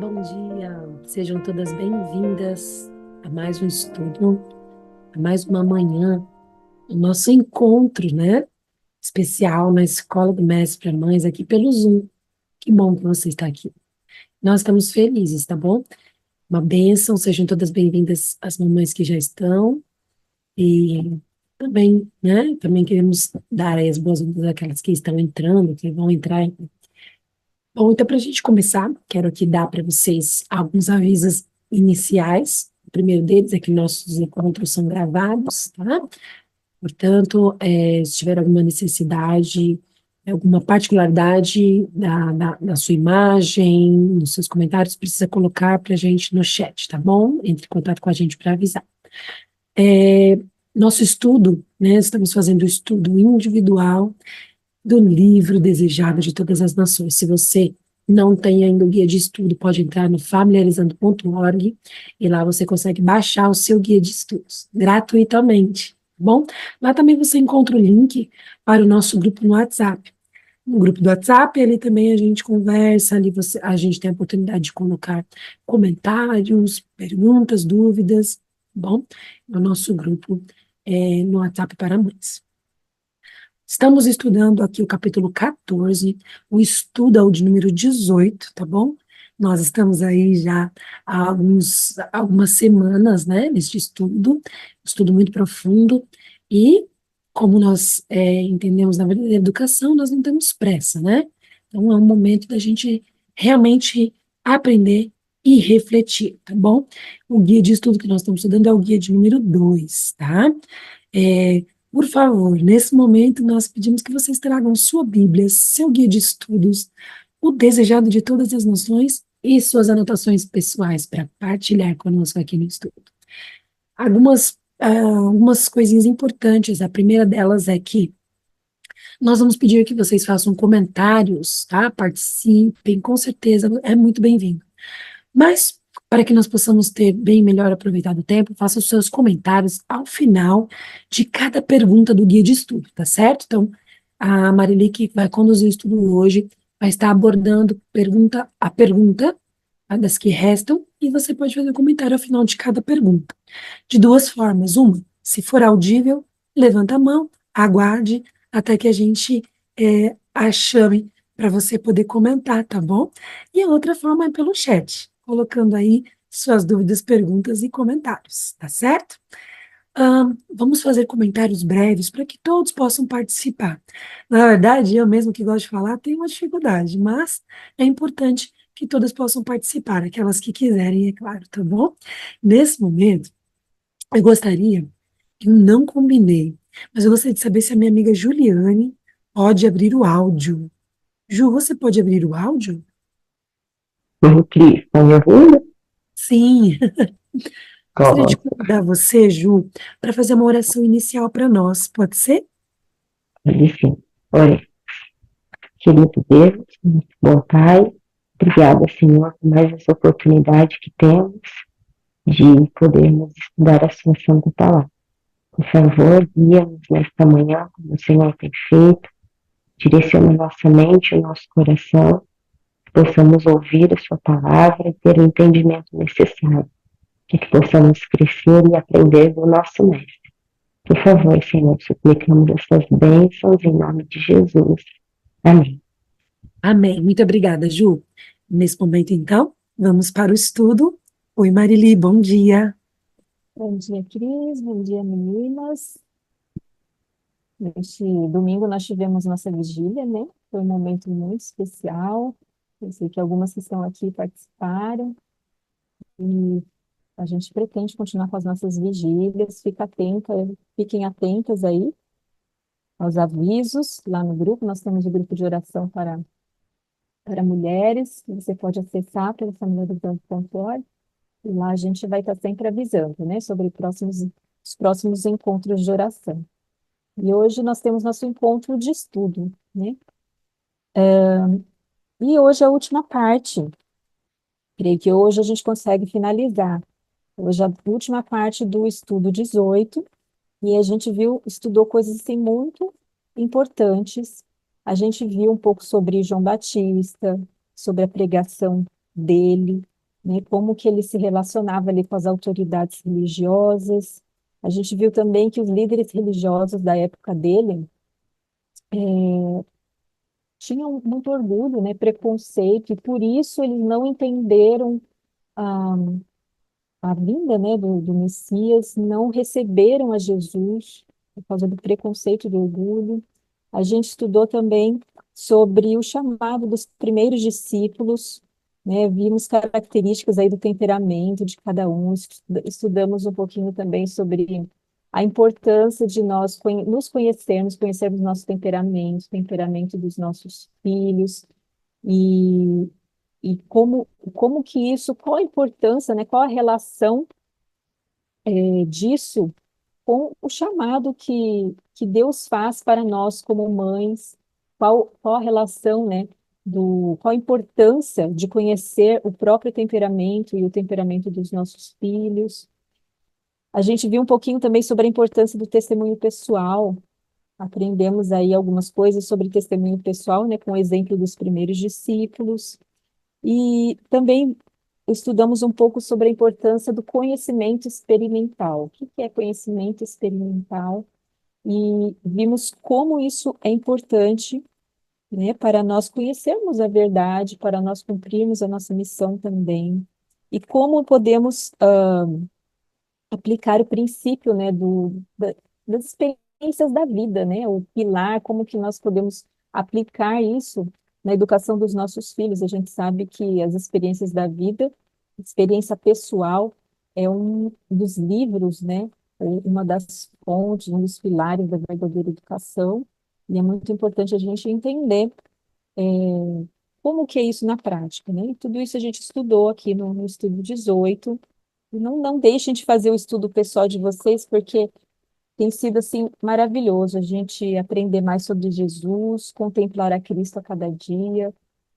bom dia. Sejam todas bem-vindas a mais um estudo, a mais uma manhã, o nosso encontro, né? Especial na Escola do Mestre para Mães aqui pelo Zoom. Que bom que você está aqui. Nós estamos felizes, tá bom? Uma bênção, sejam todas bem-vindas as mamães que já estão e também, né? Também queremos dar aí as boas-vindas àquelas que estão entrando, que vão entrar. Bom, então, para a gente começar, quero aqui dar para vocês alguns avisos iniciais. O primeiro deles é que nossos encontros são gravados, tá? Portanto, se tiver alguma necessidade, alguma particularidade da sua imagem, nos seus comentários, precisa colocar para a gente no chat, tá bom? Entre em contato com a gente para avisar. É, Nosso estudo, né? Estamos fazendo o estudo individual do livro Desejado de Todas as Nações. Se você não tem ainda o guia de estudo, pode entrar no familiarizando.org e lá você consegue baixar o seu guia de estudos gratuitamente, tá bom? Lá também você encontra o link para o nosso grupo no WhatsApp. No grupo do WhatsApp, ali também a gente conversa, ali a gente tem a oportunidade de colocar comentários, perguntas, dúvidas, tá bom? O nosso grupo no WhatsApp para mães. Estamos estudando aqui o capítulo 14, o estudo é o de número 18, tá bom? Nós estamos aí já há algumas semanas, né, neste estudo muito profundo, e como nós entendemos na verdadeira educação, nós não temos pressa, né? Então é um momento da gente realmente aprender e refletir, tá bom? O guia de estudo que nós estamos estudando é o guia de número 2, tá? É, por favor, nesse momento nós pedimos que vocês tragam sua Bíblia, seu guia de estudos, o desejado de todas as nações e suas anotações pessoais para partilhar conosco aqui no estudo. Algumas coisinhas importantes. A primeira delas é que nós vamos pedir que vocês façam comentários, tá? Participem, com certeza é muito bem-vindo. Mas, para que nós possamos ter bem melhor aproveitado o tempo, faça os seus comentários ao final de cada pergunta do guia de estudo, tá certo? Então, a Marili, que vai conduzir o estudo hoje, vai estar abordando pergunta a pergunta, tá, das que restam, e você pode fazer um comentário ao final de cada pergunta. De duas formas. Uma, se for audível, levanta a mão, aguarde até que a gente a chame para você poder comentar, tá bom? E a outra forma é pelo chat, colocando aí suas dúvidas, perguntas e comentários, tá certo? Vamos fazer comentários breves para que todos possam participar. Na verdade, eu mesmo que gosto de falar, tenho uma dificuldade, mas é importante que todas possam participar, aquelas que quiserem, é claro, tá bom? Nesse momento, eu gostaria, eu não combinei, mas eu gostaria de saber se a minha amiga Juliane pode abrir o áudio. Ju, você pode abrir o áudio? Cris, está me ouvindo? Sim, gostaria de Pode, convidar você, Ju, para fazer uma oração inicial para nós, pode ser? pode sim. Ora, querido Deus, muito bom Pai, obrigada, Senhor, por mais essa oportunidade que temos de podermos estudar a Sua Santa Palavra. Por favor, guia-nos nesta manhã, como o Senhor tem feito, direciona nossa mente e o nosso coração, que possamos ouvir a Sua palavra e ter o entendimento necessário, que possamos crescer e aprender do nosso Mestre. Por favor, Senhor, suplicamos essas bênçãos em nome de Jesus. Amém. Amém. Muito obrigada, Ju. Nesse momento, então, vamos para o estudo. Oi, Marili, bom dia. Bom dia, Cris. Bom dia, meninas. Neste domingo nós tivemos nossa vigília, né? Foi um momento muito especial. Eu sei que algumas que estão aqui participaram e a gente pretende continuar com as nossas vigílias. Fiquem atentas aí aos avisos lá no grupo. Nós temos o grupo de oração para mulheres, que você pode acessar pela familiarizando.org. E lá a gente vai estar sempre avisando, né, sobre os próximos encontros de oração. E hoje nós temos nosso encontro de estudo, né? E hoje é a última parte. Creio que hoje a gente consegue finalizar. Hoje é a última parte do estudo 18, e a gente estudou coisas assim muito importantes. A gente viu um pouco sobre João Batista, sobre a pregação dele, né? Como que ele se relacionava ali com as autoridades religiosas. A gente viu também que os líderes religiosos da época dele tinham muito orgulho, né? Preconceito, e por isso eles não entenderam a, a vinda, né, do Messias, não receberam a Jesus por causa do preconceito e do orgulho. A gente estudou também sobre o chamado dos primeiros discípulos, né? Vimos características aí do temperamento de cada um, estudamos um pouquinho também sobre a importância de nós nos conhecermos, conhecermos nosso temperamento, temperamento dos nossos filhos, e, e como que isso, qual a importância, né? Qual a relação disso com o chamado que Deus faz para nós como mães, qual a relação, né, qual a importância de conhecer o próprio temperamento e o temperamento dos nossos filhos. A gente viu um pouquinho também sobre a importância do testemunho pessoal. Aprendemos aí algumas coisas sobre testemunho pessoal, né, com o exemplo dos primeiros discípulos. E também estudamos um pouco sobre a importância do conhecimento experimental. O que é conhecimento experimental? E vimos como isso é importante, né, para nós conhecermos a verdade, para nós cumprirmos a nossa missão também, e como podemos aplicar o princípio, né, das experiências da vida, né, o pilar, como que nós podemos aplicar isso na educação dos nossos filhos. A gente sabe que as experiências da vida, experiência pessoal, é um dos livros, né, uma das fontes, um dos pilares da verdadeira educação, e é muito importante a gente entender como que é isso na prática, né? E tudo isso a gente estudou aqui no Estudo 18. E não deixem de fazer o estudo pessoal de vocês, porque tem sido assim maravilhoso a gente aprender mais sobre Jesus, contemplar a Cristo a cada dia,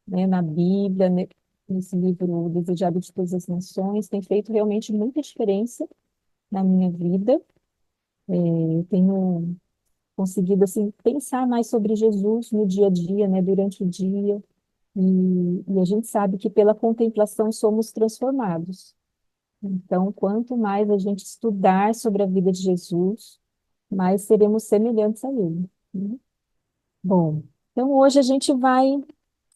né, na Bíblia, né, nesse livro O Desejado de Todas as Nações, tem feito realmente muita diferença na minha vida. Eu tenho conseguido assim pensar mais sobre Jesus no dia a dia, né, durante o dia, e a gente sabe que pela contemplação somos transformados. Então, quanto mais a gente estudar sobre a vida de Jesus, mais seremos semelhantes a Ele, né? Bom, então hoje a gente vai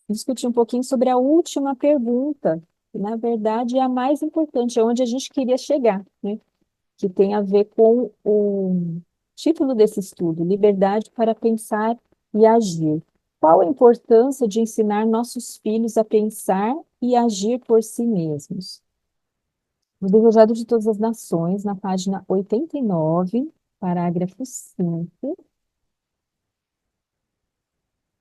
discutir um pouquinho sobre a última pergunta, que na verdade é a mais importante, é onde a gente queria chegar, né? Que tem a ver com o título desse estudo, Liberdade para Pensar e Agir. Qual a importância de ensinar nossos filhos a pensar e agir por si mesmos? O Desejado de Todas as Nações, na página 89, parágrafo 5.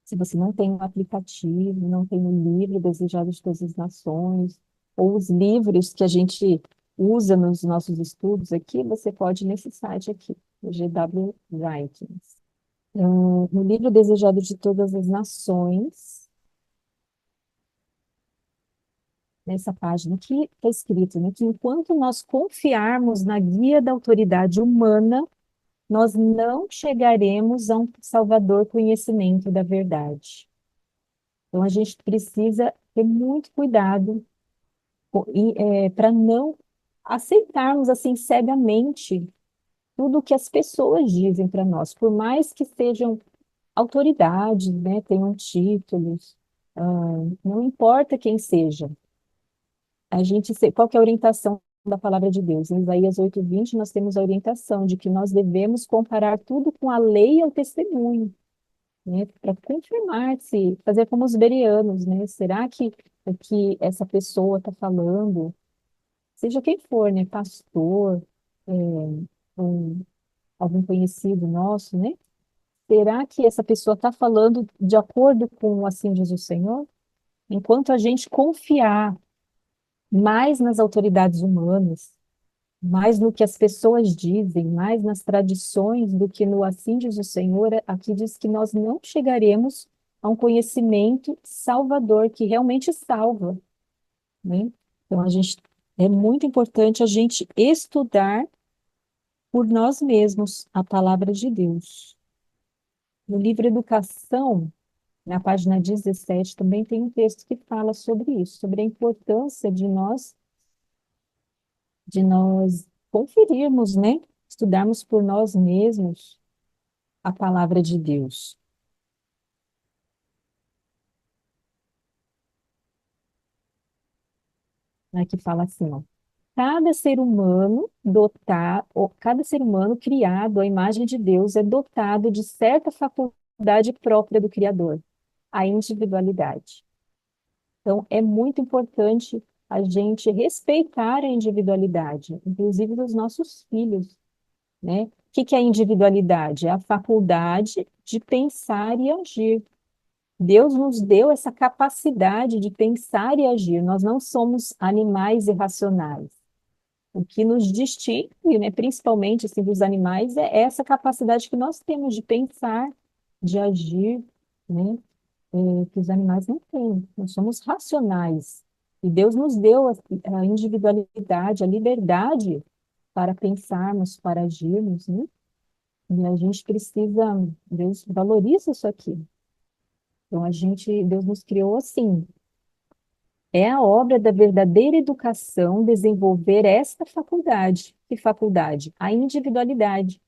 Se você não tem o aplicativo, não tem o livro Desejado de Todas as Nações, ou os livros que a gente usa nos nossos estudos aqui, você pode ir nesse site aqui, o GW Writings. No livro Desejado de Todas as Nações, nessa página aqui, está escrito, né, que enquanto nós confiarmos na guia da autoridade humana, nós não chegaremos a um salvador conhecimento da verdade. Então, a gente precisa ter muito cuidado para não aceitarmos assim cegamente tudo o que as pessoas dizem para nós, por mais que sejam autoridades, né, tenham títulos, ah, não importa quem seja. Qual que é a orientação da palavra de Deus? Em Isaías 8:20, nós temos a orientação de que nós devemos comparar tudo com a lei e o testemunho, né? Para confirmar se, fazer como os bereanos, né? Será que o que essa pessoa está falando, seja quem for, né? Pastor, um, algum conhecido nosso, né? Será que essa pessoa está falando de acordo com assim diz o Senhor? Enquanto a gente confiar mais nas autoridades humanas, mais no que as pessoas dizem, mais nas tradições do que no assim diz o Senhor, aqui diz que nós não chegaremos a um conhecimento salvador que realmente salva, né? Então é muito importante a gente estudar por nós mesmos a palavra de Deus. No livro Educação, na página 17, também tem um texto que fala sobre isso, sobre a importância de nós de nós conferirmos, né? Estudarmos por nós mesmos a palavra de Deus, né? Que fala assim, ó. Cada ser humano criado à imagem de Deus é dotado de certa faculdade própria do Criador, a individualidade. Então, é muito importante a gente respeitar a individualidade, inclusive dos nossos filhos, né? O que que é a individualidade? É a faculdade de pensar e agir. Deus nos deu essa capacidade de pensar e agir. Nós não somos animais irracionais. O que nos distingue, né, principalmente assim, dos animais, é essa capacidade que nós temos de pensar, de agir, né? Que os animais não têm. Nós somos racionais. E Deus nos deu a individualidade, a liberdade para pensarmos, para agirmos, né? E a gente precisa, Deus valoriza isso aqui. Então Deus nos criou assim. É a obra da verdadeira educação desenvolver esta faculdade. Que faculdade? A individualidade.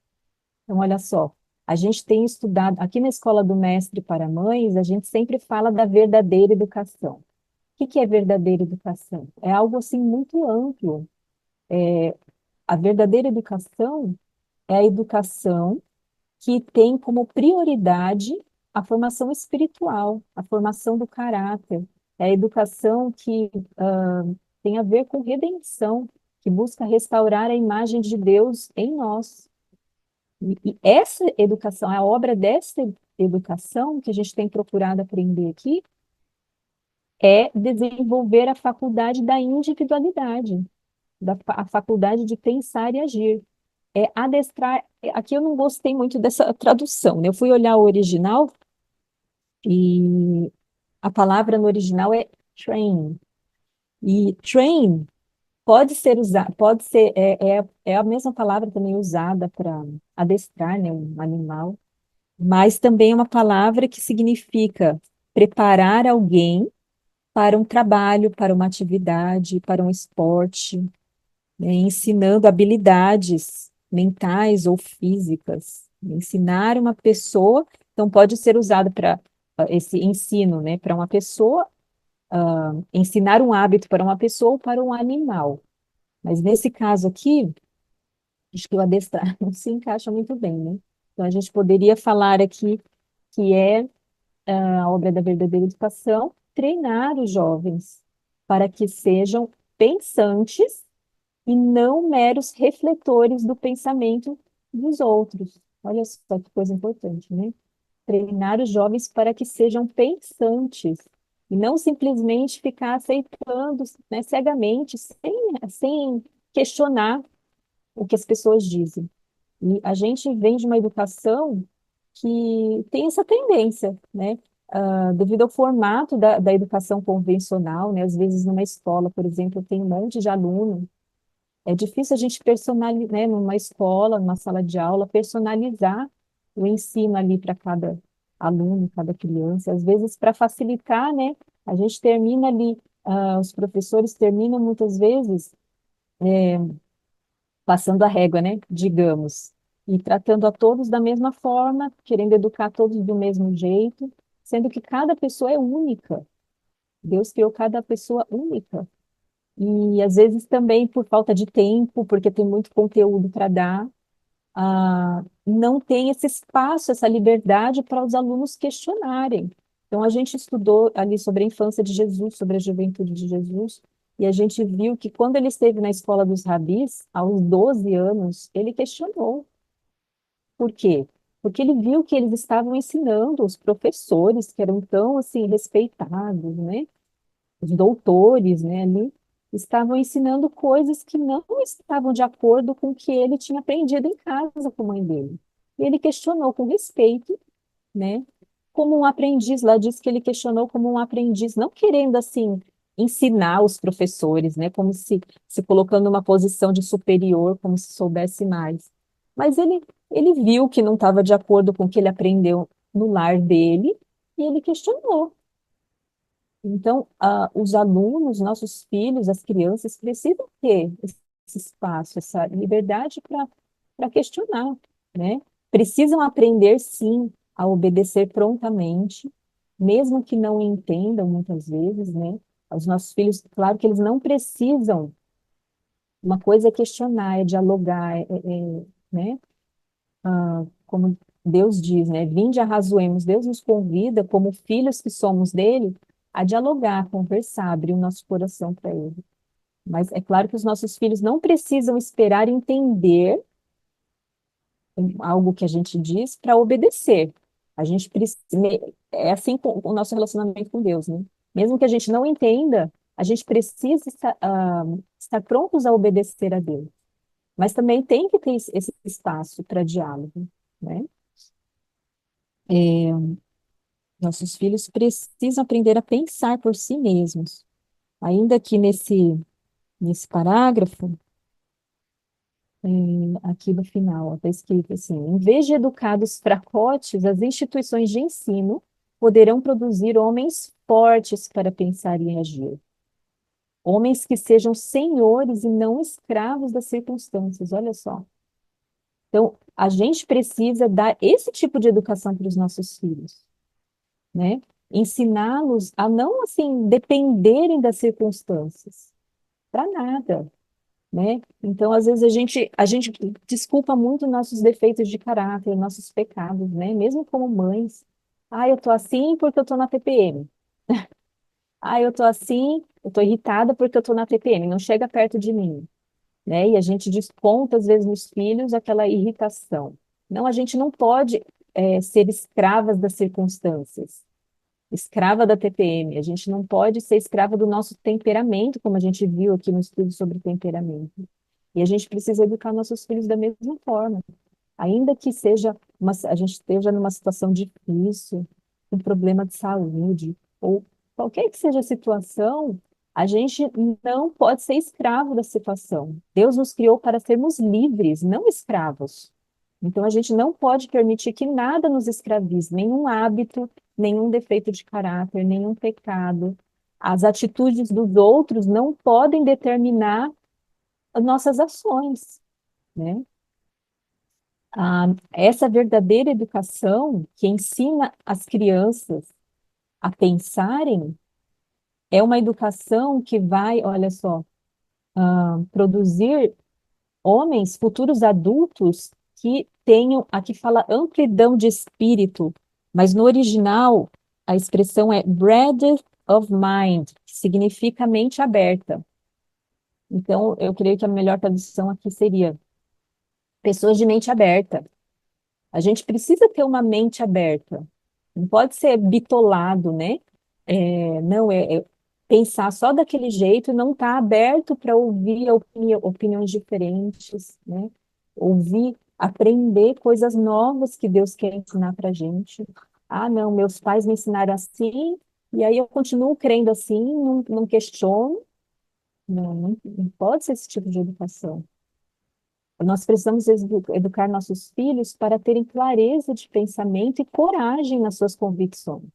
Então, olha só, a gente tem estudado, aqui na Escola do Mestre para Mães, a gente sempre fala da verdadeira educação. O que é verdadeira educação? É algo assim muito amplo. A verdadeira educação é a educação que tem como prioridade a formação espiritual, a formação do caráter. É a educação que tem a ver com redenção, que busca restaurar a imagem de Deus em nós. E essa educação, a obra dessa educação que a gente tem procurado aprender aqui, é desenvolver a faculdade da individualidade, a faculdade de pensar e agir. É adestrar. Aqui eu não gostei muito dessa tradução, né? Eu fui olhar o original e a palavra no original é train. E train pode ser usada, pode ser, é a mesma palavra também usada para adestrar, né, um animal, mas também é uma palavra que significa preparar alguém para um trabalho, para uma atividade, para um esporte, né, ensinando habilidades mentais ou físicas. Ensinar uma pessoa, então pode ser usado para esse ensino, né, para uma pessoa, ensinar um hábito para uma pessoa ou para um animal. Mas nesse caso aqui, acho que o adestrar não se encaixa muito bem, né? Então a gente poderia falar aqui que é a obra da verdadeira educação, treinar os jovens para que sejam pensantes e não meros refletores do pensamento dos outros. Olha só que coisa importante, né? Treinar os jovens para que sejam pensantes e não simplesmente ficar aceitando, né, cegamente, sem questionar o que as pessoas dizem. E a gente vem de uma educação que tem essa tendência, né? Devido ao formato da educação convencional, né? Às vezes numa escola, por exemplo, tem um monte de aluno. É difícil a gente personalizar, né, numa escola, numa sala de aula, personalizar o ensino ali para cada aluno, cada criança. Às vezes, para facilitar, né, a gente termina ali, os professores terminam muitas vezes passando a régua, né, digamos, e tratando a todos da mesma forma, querendo educar todos do mesmo jeito, sendo que cada pessoa é única. Deus criou cada pessoa única. E às vezes também por falta de tempo, porque tem muito conteúdo para dar, não tem esse espaço, essa liberdade para os alunos questionarem. Então, a gente estudou ali sobre a infância de Jesus, sobre a juventude de Jesus, e a gente viu que quando ele esteve na escola dos rabis, aos 12 anos, ele questionou. Por quê? Porque ele viu que eles estavam ensinando os professores, que eram tão assim respeitados, né? Os doutores, né, ali, estavam ensinando coisas que não estavam de acordo com o que ele tinha aprendido em casa com a mãe dele. E ele questionou com respeito, né? Como um aprendiz, lá diz que ele questionou como um aprendiz, não querendo assim ensinar os professores, né? Como se colocando numa posição de superior, como se soubesse mais. Mas ele viu que não estava de acordo com o que ele aprendeu no lar dele e ele questionou. Então, os alunos, nossos filhos, as crianças precisam ter esse esse espaço, essa liberdade para questionar, né? Precisam aprender, sim, a obedecer prontamente, mesmo que não entendam muitas vezes, né? Os nossos filhos, claro que eles não precisam. Uma coisa é questionar, é dialogar, né? Como Deus diz, né? Vinde arrazoemos. Deus nos convida, como filhos que somos dele, a dialogar, a conversar, abrir o nosso coração para ele. Mas é claro que os nossos filhos não precisam esperar entender algo que a gente diz para obedecer. A gente precisa, é assim com o nosso relacionamento com Deus, né? Mesmo que a gente não entenda, a gente precisa estar prontos a obedecer a Deus. Mas também tem que ter esse espaço para diálogo, né? Nossos filhos precisam aprender a pensar por si mesmos. Ainda que nesse parágrafo, aqui no final, está escrito assim: em vez de educados fracotes, as instituições de ensino poderão produzir homens fortes para pensar e agir. Homens que sejam senhores e não escravos das circunstâncias. Olha só. Então, a gente precisa dar esse tipo de educação para os nossos filhos, né? Ensiná-los a não, assim, dependerem das circunstâncias, para nada, né? Então, às vezes, a gente desculpa muito nossos defeitos de caráter, nossos pecados, né? Mesmo como mães. Ah, eu tô assim porque eu tô na TPM. Ah, eu tô assim, eu tô irritada porque eu tô na TPM. Não chega perto de mim, né? E a gente desconta, às vezes, nos filhos aquela irritação. Não, a gente não pode, ser escravas das circunstâncias, escrava da TPM. A gente não pode ser escrava do nosso temperamento, como a gente viu aqui no estudo sobre temperamento. E a gente precisa educar nossos filhos da mesma forma. Ainda que a gente esteja numa situação difícil, um problema de saúde, ou qualquer que seja a situação, a gente não pode ser escravo da situação. Deus nos criou para sermos livres, não escravos. Então a gente não pode permitir que nada nos escravize, nenhum hábito, nenhum defeito de caráter, nenhum pecado. As atitudes dos outros não podem determinar as nossas ações, né? Essa verdadeira educação que ensina as crianças a pensarem é uma educação que vai, olha só, produzir homens, futuros adultos que tenham, aqui fala amplidão de espírito, mas no original a expressão é breadth of mind, que significa mente aberta. Então, eu creio que a melhor tradução aqui seria pessoas de mente aberta. A gente precisa ter uma mente aberta. Não pode ser bitolado, né? Não, pensar só daquele jeito e não estar aberto para ouvir opiniões diferentes, né? Ouvir, aprender coisas novas que Deus quer ensinar para a gente. Ah, não, meus pais me ensinaram assim, e aí eu continuo crendo assim, não questiono. Não pode ser esse tipo de educação. Nós precisamos educar nossos filhos para terem clareza de pensamento e coragem nas suas convicções.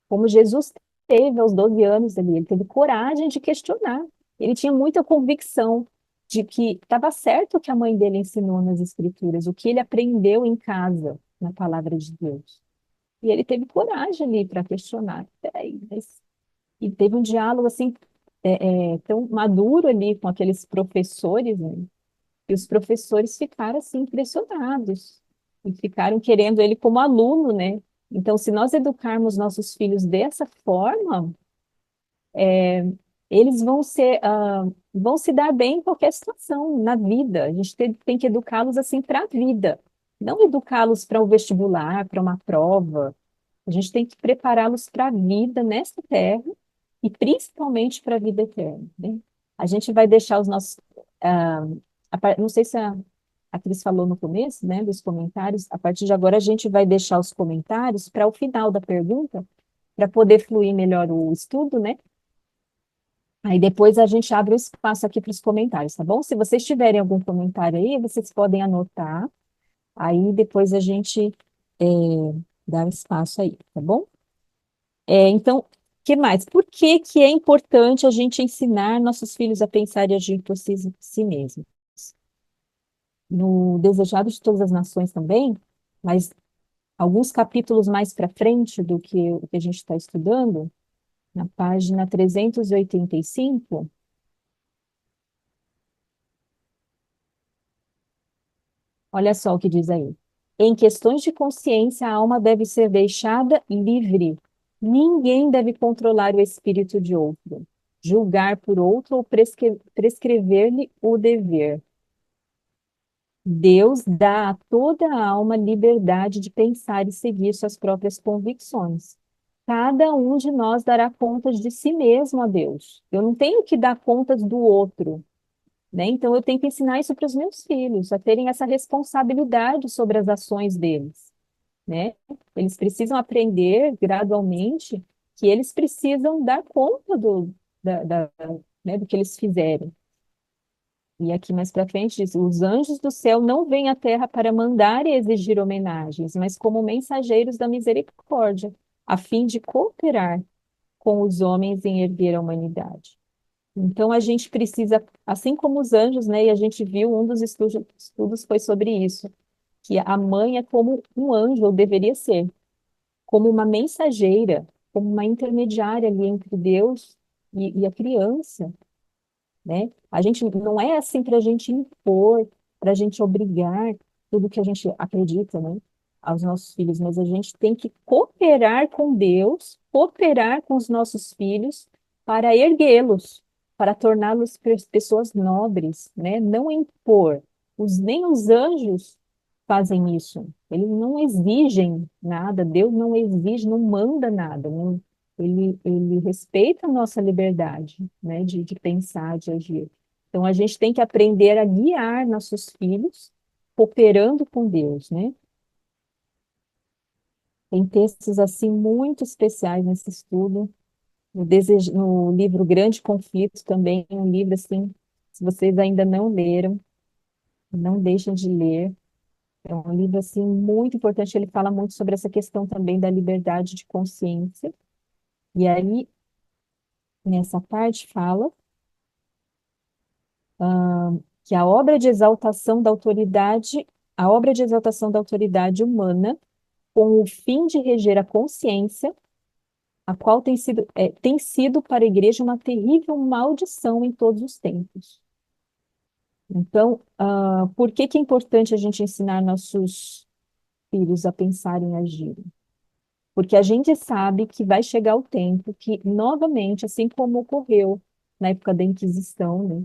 Como Jesus teve aos 12 anos ali, ele teve coragem de questionar. Ele tinha muita convicção de que estava certo o que a mãe dele ensinou nas Escrituras, o que ele aprendeu em casa, na palavra de Deus. E ele teve coragem ali para questionar. Peraí, e teve um diálogo assim, tão maduro ali com aqueles professores, né? E os professores ficaram assim impressionados e ficaram querendo ele como aluno, né? Então, se nós educarmos nossos filhos dessa forma, eles vão se dar bem em qualquer situação na vida. A gente tem que educá-los assim para a vida, não educá-los para o vestibular, para uma prova. A gente tem que prepará-los para a vida nesta terra e principalmente para a vida eterna, né? A gente vai deixar os nossos. ah, não sei se a Cris falou no começo, né, dos comentários. A partir de agora, a gente vai deixar os comentários para o final da pergunta, para poder fluir melhor o estudo, né? Aí depois a gente abre o espaço aqui para os comentários, tá bom? Se vocês tiverem algum comentário aí, vocês podem anotar. Aí depois a gente dá o espaço aí, tá bom? Então, que mais? Por que que é importante a gente ensinar nossos filhos a pensar e agir por si mesmos? No Desejado de Todas as Nações também, mas alguns capítulos mais para frente do que o que a gente está estudando, na página 385, olha só o que diz aí. Em questões de consciência, a alma deve ser deixada livre. Ninguém deve controlar o espírito de outro, julgar por outro ou prescrever-lhe o dever. Deus dá a toda a alma liberdade de pensar e seguir suas próprias convicções. Cada um de nós dará contas de si mesmo a Deus. Eu não tenho que dar contas do outro, né? Então eu tenho que ensinar isso para os meus filhos, a terem essa responsabilidade sobre as ações deles, né? Eles precisam aprender gradualmente que eles precisam dar conta né, do que eles fizerem. E aqui mais para frente diz: os anjos do céu não vêm à terra para mandar e exigir homenagens, mas como mensageiros da misericórdia, a fim de cooperar com os homens em erguer a humanidade. Então a gente precisa, assim como os anjos, né? E a gente viu um dos estudos foi sobre isso, que a mãe é como um anjo, ou deveria ser, como uma mensageira, como uma intermediária ali entre Deus e a criança, né? A gente não é assim para a gente impor, para a gente obrigar tudo que a gente acredita, né, aos nossos filhos, mas a gente tem que cooperar com Deus, cooperar com os nossos filhos para erguê-los, para torná-los pessoas nobres, né? Não impor. Nem os anjos fazem isso. Eles não exigem nada, Deus não exige, não manda nada, ele respeita a nossa liberdade, né, de pensar, de agir. Então, a gente tem que aprender a guiar nossos filhos, cooperando com Deus, né? Tem textos, assim, muito especiais nesse estudo. No livro Grande Conflito, também, um livro, assim, se vocês ainda não leram, não deixem de ler. É um livro, assim, muito importante. Ele fala muito sobre essa questão também da liberdade de consciência. E aí, nessa parte, fala que a obra de exaltação da autoridade humana, com o fim de reger a consciência, a qual tem sido para a igreja uma terrível maldição em todos os tempos. Então, por que que é importante a gente ensinar nossos filhos a pensarem e agirem? Porque a gente sabe que vai chegar o tempo que, novamente, assim como ocorreu na época da Inquisição, né,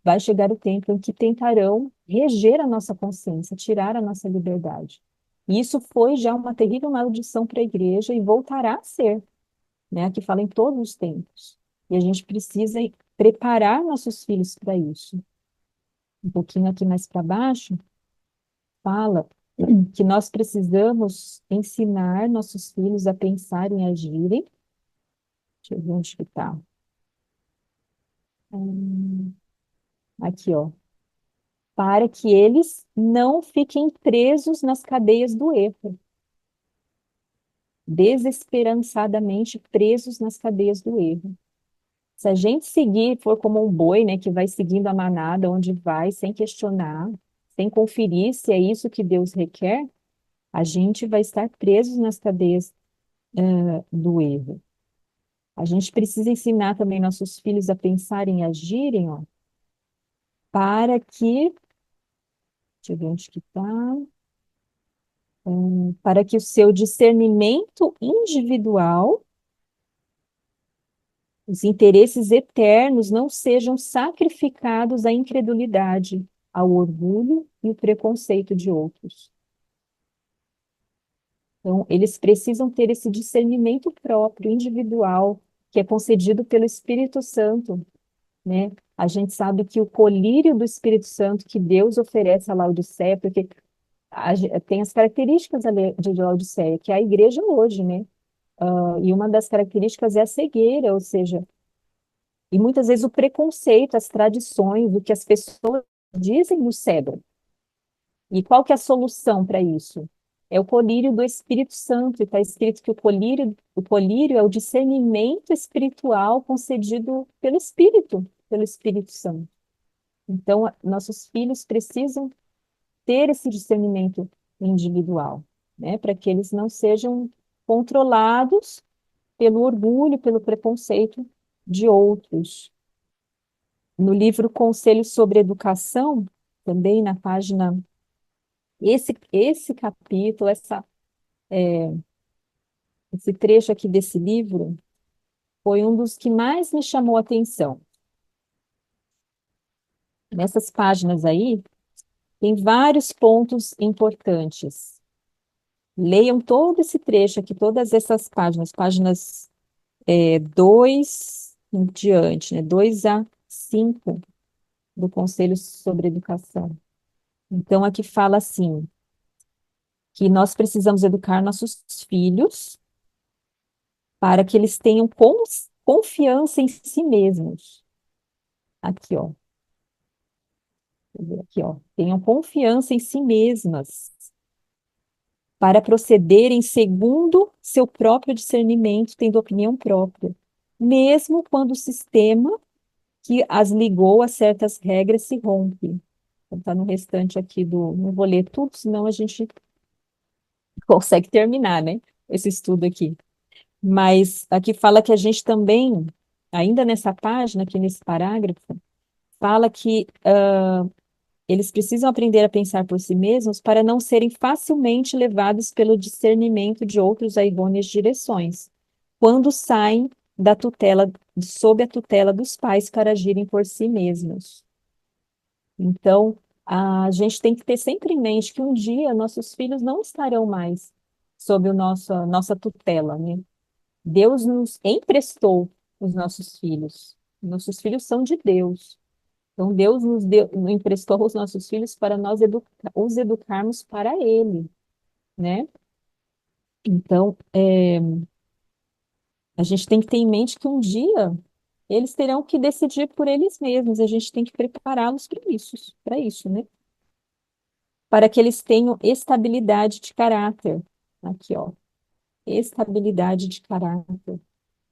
vai chegar o tempo em que tentarão reger a nossa consciência, tirar a nossa liberdade. E isso foi já uma terrível maldição para a igreja e voltará a ser, né? Aqui fala em todos os tempos. E a gente precisa preparar nossos filhos para isso. Um pouquinho aqui mais para baixo, fala que nós precisamos ensinar nossos filhos a pensarem e agirem. Deixa eu ver onde que está. Aqui, ó. Para que eles não fiquem presos nas cadeias do erro, desesperançadamente presos nas cadeias do erro. Se a gente seguir, for como um boi, né, que vai seguindo a manada onde vai, sem questionar, sem conferir se é isso que Deus requer, a gente vai estar presos nas cadeias, do erro. A gente precisa ensinar também nossos filhos a pensarem e agirem, ó, para que, deixa eu ver onde que está, para que o seu discernimento individual, os interesses eternos não sejam sacrificados à incredulidade, ao orgulho e o preconceito de outros. Então, eles precisam ter esse discernimento próprio, individual, que é concedido pelo Espírito Santo, né? A gente sabe que o colírio do Espírito Santo que Deus oferece a Laodiceia, porque tem as características ali de Laodiceia, que é a igreja hoje, né? E uma das características é a cegueira, ou seja, e muitas vezes o preconceito, as tradições, o que as pessoas dizem nos cegam. E qual que é a solução para isso? é o colírio do Espírito Santo, e está escrito que o colírio é o discernimento espiritual concedido pelo Espírito Santo. Então, nossos filhos precisam ter esse discernimento individual, né, para que eles não sejam controlados pelo orgulho, pelo preconceito de outros. No livro Conselhos sobre Educação, também na página, esse capítulo, esse trecho aqui desse livro, foi um dos que mais me chamou a atenção. Nessas páginas aí, tem vários pontos importantes. Leiam todo esse trecho aqui, todas essas páginas 2 em diante, né? 2 a 5 do Conselho sobre Educação. Então, aqui fala assim, que nós precisamos educar nossos filhos para que eles tenham confiança em si mesmos. Aqui, ó. Aqui, ó. Tenham confiança em si mesmas para procederem segundo seu próprio discernimento, tendo opinião própria, mesmo quando o sistema que as ligou a certas regras se rompe. Está no restante aqui do. Não vou ler tudo, senão a gente consegue terminar, né? Esse estudo aqui. Mas aqui fala que a gente também, ainda nessa página, aqui nesse parágrafo, fala que eles precisam aprender a pensar por si mesmos para não serem facilmente levados pelo discernimento de outros a errôneas direções, quando saem da tutela, sob a tutela dos pais para agirem por si mesmos. Então, a gente tem que ter sempre em mente que um dia nossos filhos não estarão mais sob nossa tutela, né? Deus nos emprestou os nossos filhos. Nossos filhos são de Deus. Então, Deus nos emprestou os nossos filhos para nós os educarmos para Ele, né? Então, a gente tem que ter em mente que um dia eles terão que decidir por eles mesmos. A gente tem que prepará-los para isso, né? Para que eles tenham estabilidade de caráter. Aqui, ó. Estabilidade de caráter.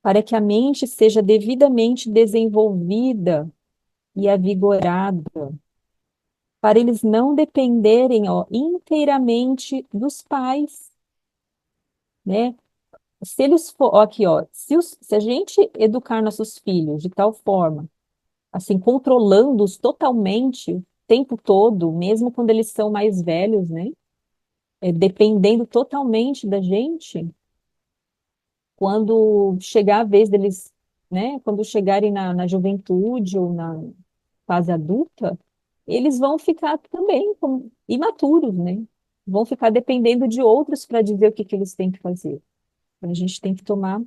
Para que a mente seja devidamente desenvolvida e avigorada, para eles não dependerem, ó, inteiramente dos pais, né? Se eles for, ó, aqui, ó, se a gente educar nossos filhos de tal forma, assim, controlando-os totalmente o tempo todo, mesmo quando eles são mais velhos, né? Dependendo totalmente da gente, quando chegar a vez deles, né? Quando chegarem na juventude ou na fase adulta, eles vão ficar também imaturos, né? Vão ficar dependendo de outros para dizer o que eles têm que fazer. Então, a gente tem que tomar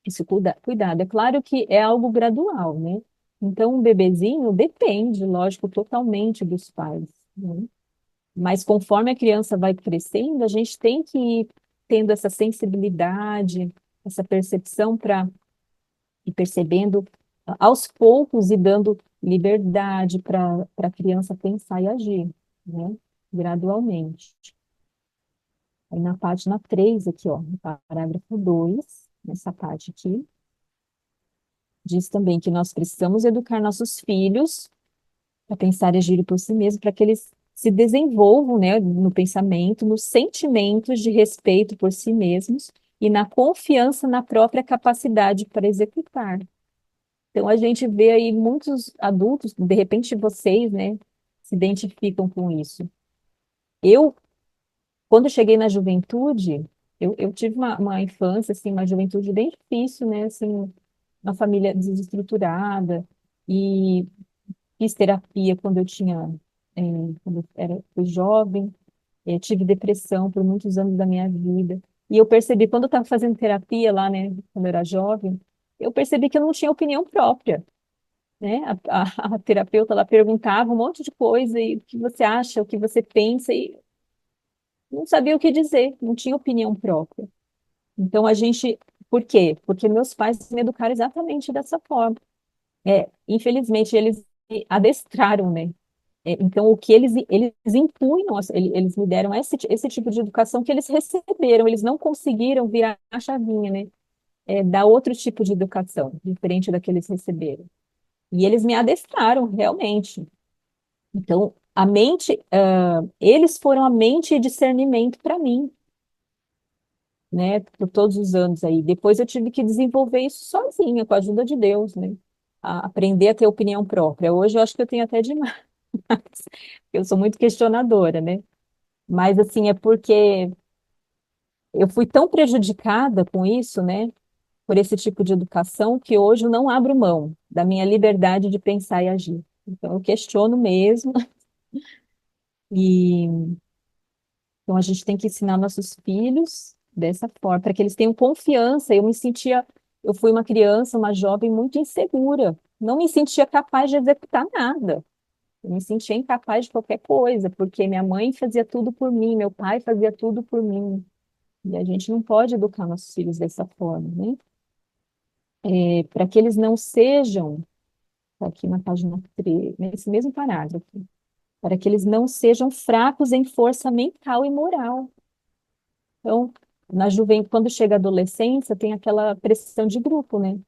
esse cuidado. É claro que é algo gradual, né? Então, um bebezinho depende, lógico, totalmente dos pais, né? Mas conforme a criança vai crescendo, a gente tem que ir tendo essa sensibilidade, essa percepção para ir percebendo aos poucos e dando liberdade para a criança pensar e agir, né? Gradualmente. Aí na página 3 aqui, ó, no parágrafo 2 nessa parte aqui, diz também que nós precisamos educar nossos filhos para pensar e agir por si mesmos, para que eles se desenvolvam, né, no pensamento, nos sentimentos de respeito por si mesmos e na confiança na própria capacidade para executar. Então, a gente vê aí muitos adultos, de repente vocês, né, se identificam com isso. Eu, quando cheguei na juventude, eu tive uma infância, assim, uma juventude bem difícil, né, assim, uma família desestruturada, e fiz terapia quando eu tinha, quando fui jovem, tive depressão por muitos anos da minha vida. E eu percebi, quando eu estava fazendo terapia lá, né, quando eu era jovem, eu percebi que eu não tinha opinião própria, né? A terapeuta lá perguntava um monte de coisa, e o que você acha, o que você pensa, e não sabia o que dizer, não tinha opinião própria. Então a gente, por quê? Porque meus pais me educaram exatamente dessa forma. Infelizmente eles me adestraram, né? Então, o que eles impunham, eles me deram esse tipo de educação que eles receberam, eles não conseguiram virar a chavinha, né? Dar outro tipo de educação, diferente da que eles receberam. E eles me adestraram, realmente. Então, eles foram a mente e discernimento para mim, né? Por todos os anos aí. Depois eu tive que desenvolver isso sozinha, com a ajuda de Deus, né? Aprender a ter opinião própria. Hoje eu acho que eu tenho até demais. Eu sou muito questionadora, né? Mas assim, é porque eu fui tão prejudicada com isso, né? Por esse tipo de educação, que hoje eu não abro mão da minha liberdade de pensar e agir. Então, eu questiono mesmo, e então a gente tem que ensinar nossos filhos dessa forma, para que eles tenham confiança. Eu fui uma criança, uma jovem muito insegura, não me sentia capaz de executar nada. Eu me sentia incapaz de qualquer coisa, porque minha mãe fazia tudo por mim, meu pai fazia tudo por mim. E a gente não pode educar nossos filhos dessa forma, né? Para que eles não sejam, tá aqui na página 3, nesse mesmo parágrafo, para que eles não sejam fracos em força mental e moral. Então, quando chega a adolescência, tem aquela pressão de grupo, né?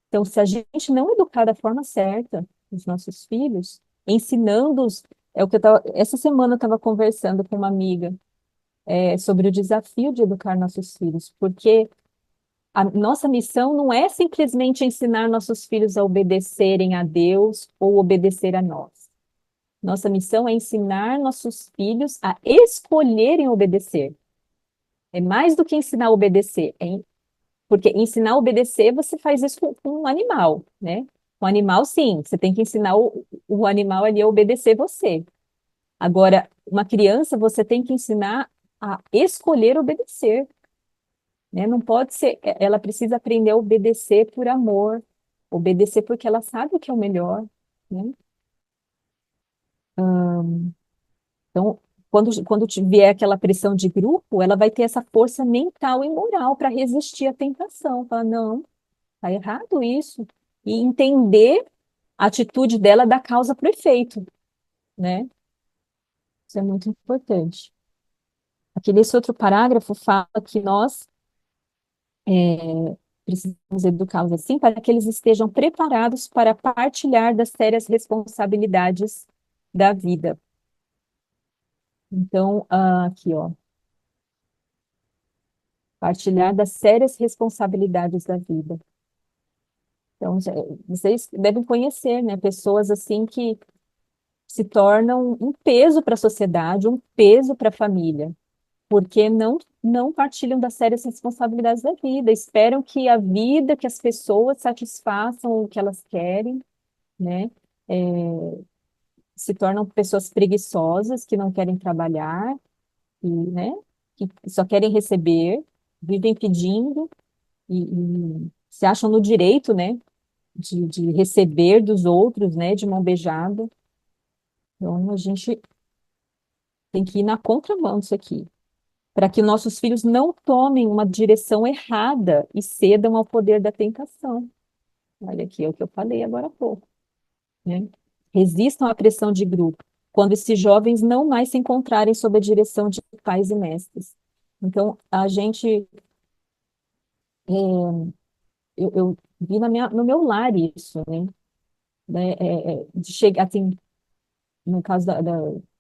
Então, se a gente não educar da forma certa os nossos filhos, ensinando-os, essa semana eu estava conversando com uma amiga, sobre o desafio de educar nossos filhos, porque a nossa missão não é simplesmente ensinar nossos filhos a obedecerem a Deus ou obedecer a nós. Nossa missão é ensinar nossos filhos a escolherem obedecer. É mais do que ensinar a obedecer, porque ensinar a obedecer, você faz isso com um animal, né? Um animal, sim, você tem que ensinar o animal ali a obedecer você. Agora, uma criança, você tem que ensinar a escolher obedecer, né? Não pode ser, ela precisa aprender a obedecer por amor, obedecer porque ela sabe o que é o melhor, né? Então, quando vier aquela pressão de grupo, ela vai ter essa força mental e moral para resistir à tentação. Falar, não, tá errado isso. E entender a atitude dela da causa para o efeito, né? Isso é muito importante. Aqui nesse outro parágrafo fala que nós precisamos educá-los assim para que eles estejam preparados para partilhar das sérias responsabilidades da vida. Então, aqui, ó, partilhar das sérias responsabilidades da vida. Então, vocês devem conhecer, né, pessoas assim que se tornam um peso para a sociedade, um peso para a família, porque não partilham das sérias responsabilidades da vida, esperam que a vida, que as pessoas satisfaçam o que elas querem, né? Se tornam pessoas preguiçosas que não querem trabalhar e, né, que só querem receber, vivem pedindo e se acham no direito, né, de receber dos outros, né, de mão beijada. Então, a gente tem que ir na contramão disso aqui, para que nossos filhos não tomem uma direção errada e cedam ao poder da tentação. Olha aqui, é o que eu falei agora há pouco, né? Resistam à pressão de grupo, quando esses jovens não mais se encontrarem sob a direção de pais e mestres. Então, eu vi no meu lar isso, né? De chegar, assim, no caso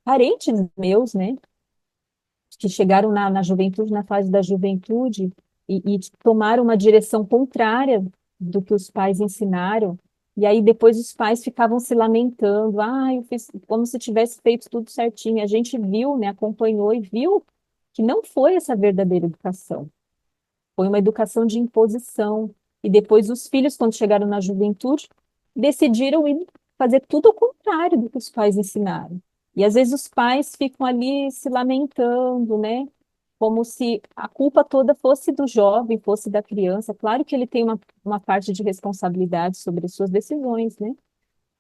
parentes meus, né? Que chegaram na juventude, na fase da juventude, e tomaram uma direção contrária do que os pais ensinaram, e aí depois os pais ficavam se lamentando, eu fiz como se tivesse feito tudo certinho. A gente viu, né, acompanhou e viu que não foi essa verdadeira educação, foi uma educação de imposição. E depois os filhos, quando chegaram na juventude, decidiram ir fazer tudo ao contrário do que os pais ensinaram. E às vezes os pais ficam ali se lamentando, né? Como se a culpa toda fosse do jovem, fosse da criança. Claro que ele tem uma parte de responsabilidade sobre as suas decisões, né?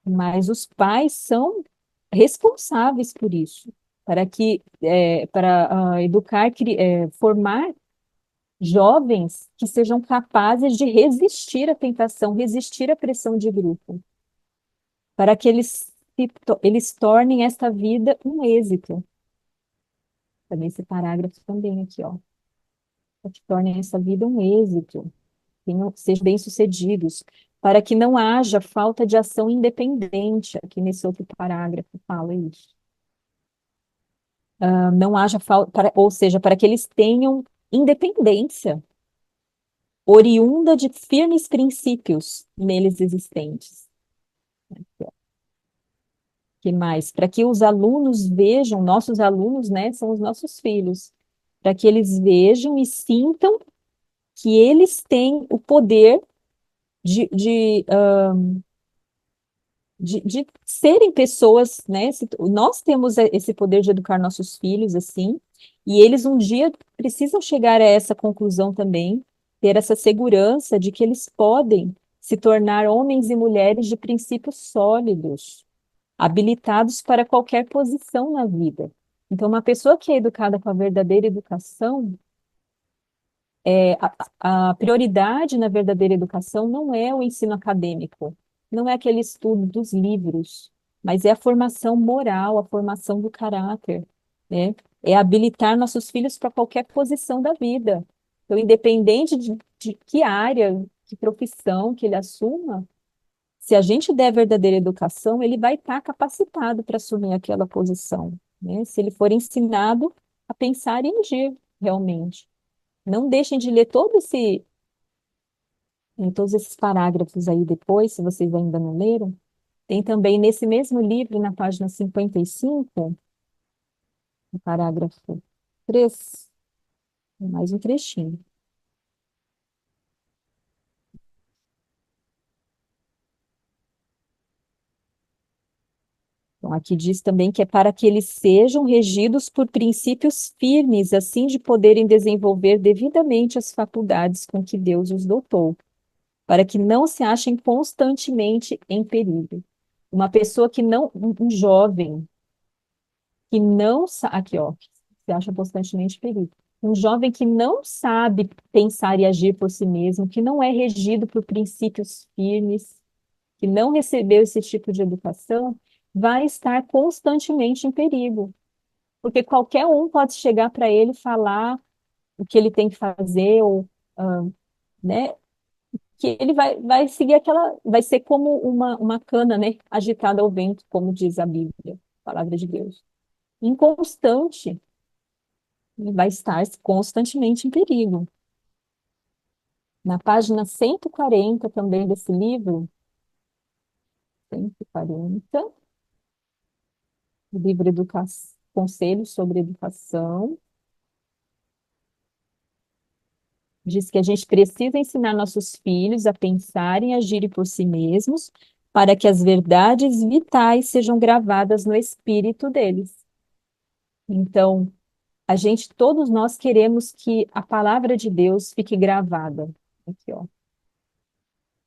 Mas os pais são responsáveis por isso, para educar, formar jovens que sejam capazes de resistir à tentação, resistir à pressão de grupo, para que eles eles tornem esta vida um êxito. Também esse parágrafo também aqui, ó. Para que tornem essa vida um êxito, sejam bem-sucedidos, para que não haja falta de ação independente. Aqui nesse outro parágrafo fala isso. Não haja falta, ou seja, para que eles tenham independência, oriunda de firmes princípios neles existentes. Que mais? Para que os alunos vejam, nossos alunos, né, são os nossos filhos, para que eles vejam e sintam que eles têm o poder de serem pessoas, né? Nós temos esse poder de educar nossos filhos assim, e eles um dia precisam chegar a essa conclusão também, ter essa segurança de que eles podem se tornar homens e mulheres de princípios sólidos, habilitados para qualquer posição na vida. Então, uma pessoa que é educada com a verdadeira educação, a prioridade na verdadeira educação não é o ensino acadêmico, não é aquele estudo dos livros, mas é a formação moral, a formação do caráter, né? É habilitar nossos filhos para qualquer posição da vida. Então, independente de que área, que profissão que ele assuma, se a gente der verdadeira educação, ele vai estar capacitado para assumir aquela posição, né? Se ele for ensinado a pensar e agir realmente. Não deixem de ler todos esses parágrafos aí depois, se vocês ainda não leram. Tem também nesse mesmo livro, na página 55, no parágrafo 3, mais um trechinho. Então, aqui diz também que é para que eles sejam regidos por princípios firmes, assim de poderem desenvolver devidamente as faculdades com que Deus os dotou, para que não se achem constantemente em perigo. Uma pessoa que não, um jovem que não sabe, aqui ó, se acha constantemente em perigo. Um jovem que não sabe pensar e agir por si mesmo, que não é regido por princípios firmes, que não recebeu esse tipo de educação, vai estar constantemente em perigo. Porque qualquer um pode chegar para ele e falar o que ele tem que fazer, ou, né, que ele vai seguir vai ser como uma cana, né, agitada ao vento, como diz a Bíblia, a palavra de Deus. Inconstante, ele vai estar constantemente em perigo. Na página 140 também desse livro, 140, o livro Conselhos sobre Educação, diz que a gente precisa ensinar nossos filhos a pensarem e agirem por si mesmos, para que as verdades vitais sejam gravadas no espírito deles. Então, todos nós queremos que a palavra de Deus fique gravada aqui, ó,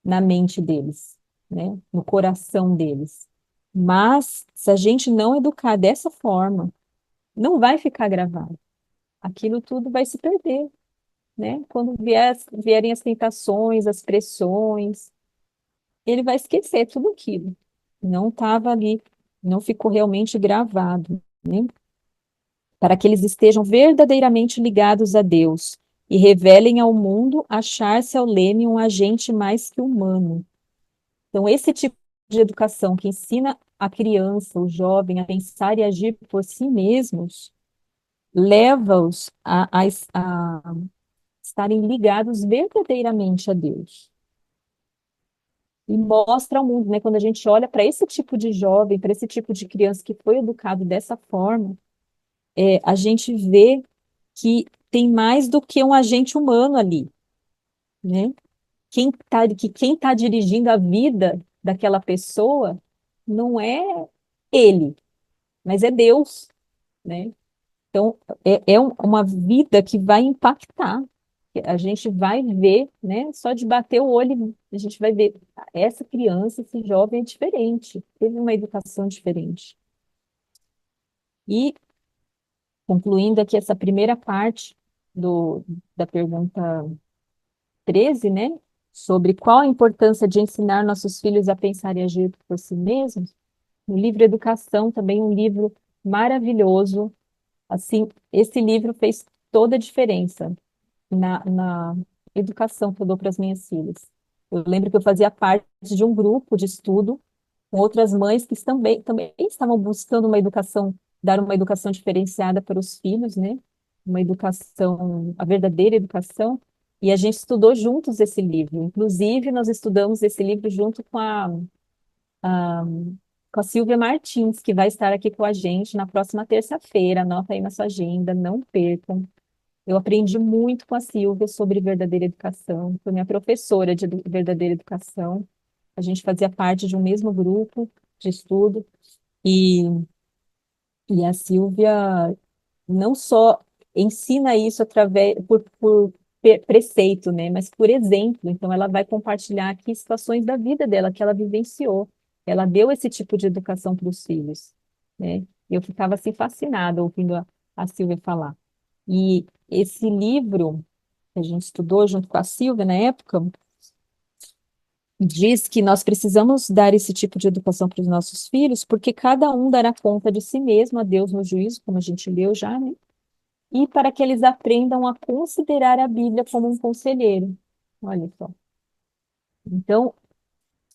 na mente deles, né, no coração deles. Mas, se a gente não educar dessa forma, não vai ficar gravado. Aquilo tudo vai se perder, né? Quando vierem as tentações, as pressões, ele vai esquecer tudo aquilo. Não estava ali, não ficou realmente gravado, né? Para que eles estejam verdadeiramente ligados a Deus e revelem ao mundo achar-se ao leme um agente mais que humano. Então, esse tipo de educação que ensina a criança, o jovem, a pensar e agir por si mesmos, leva-os a estarem ligados verdadeiramente a Deus. E mostra ao mundo, né? Quando a gente olha para esse tipo de jovem, para esse tipo de criança que foi educado dessa forma, a gente vê que tem mais do que um agente humano ali, né? Quem tá dirigindo a vida daquela pessoa não é ele, mas é Deus, né? Então, uma vida que vai impactar. A gente vai ver, né? Só de bater o olho, a gente vai ver essa criança, esse jovem é diferente, teve uma educação diferente. E, concluindo aqui essa primeira parte da pergunta 13, né? Sobre qual a importância de ensinar nossos filhos a pensar e agir por si mesmos. O livro Educação, também um livro maravilhoso. Assim, esse livro fez toda a diferença na educação que eu dou para as minhas filhas. Eu lembro que eu fazia parte de um grupo de estudo com outras mães que também estavam buscando uma educação, dar uma educação diferenciada para os filhos, né? Uma educação, a verdadeira educação. E a gente estudou juntos esse livro. Inclusive, nós estudamos esse livro junto a, com a Silvia Martins, que vai estar aqui com a gente na próxima terça-feira. Anota aí na sua agenda, não percam. Eu aprendi muito com a Silvia sobre verdadeira educação. Foi minha professora de verdadeira educação. A gente fazia parte de um mesmo grupo de estudo. E, e a Silvia não só ensina isso através por preceito, né, mas por exemplo. Então, ela vai compartilhar aqui situações da vida dela que ela vivenciou. Ela deu esse tipo de educação para os filhos, né? Eu ficava assim fascinada ouvindo a Silvia falar. E esse livro que a gente estudou junto com a Silvia na época diz que nós precisamos dar esse tipo de educação para os nossos filhos, porque cada um dará conta de si mesmo a Deus no juízo, como a gente leu já, né? E para que eles aprendam a considerar a Bíblia como um conselheiro. Olha só. Então,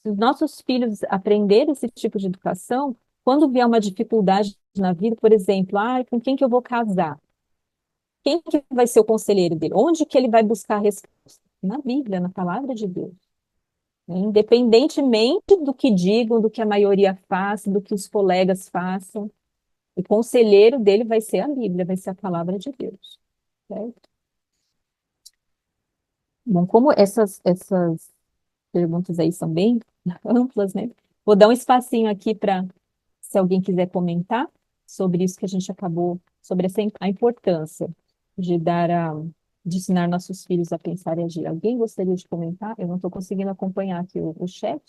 se os nossos filhos aprenderem esse tipo de educação, quando vier uma dificuldade na vida, por exemplo, com quem que eu vou casar? Quem que vai ser o conselheiro dele? Onde que ele vai buscar a resposta? Na Bíblia, na palavra de Deus. Né? Independentemente do que digam, do que a maioria faça, do que os colegas façam, o conselheiro dele vai ser a Bíblia, vai ser a palavra de Deus. Certo? Bom, como essas perguntas aí são bem amplas, né? Vou dar um espacinho aqui para, se alguém quiser comentar sobre isso que a gente acabou, sobre a importância de de ensinar nossos filhos a pensar e agir. Alguém gostaria de comentar? Eu não estou conseguindo acompanhar aqui o chat,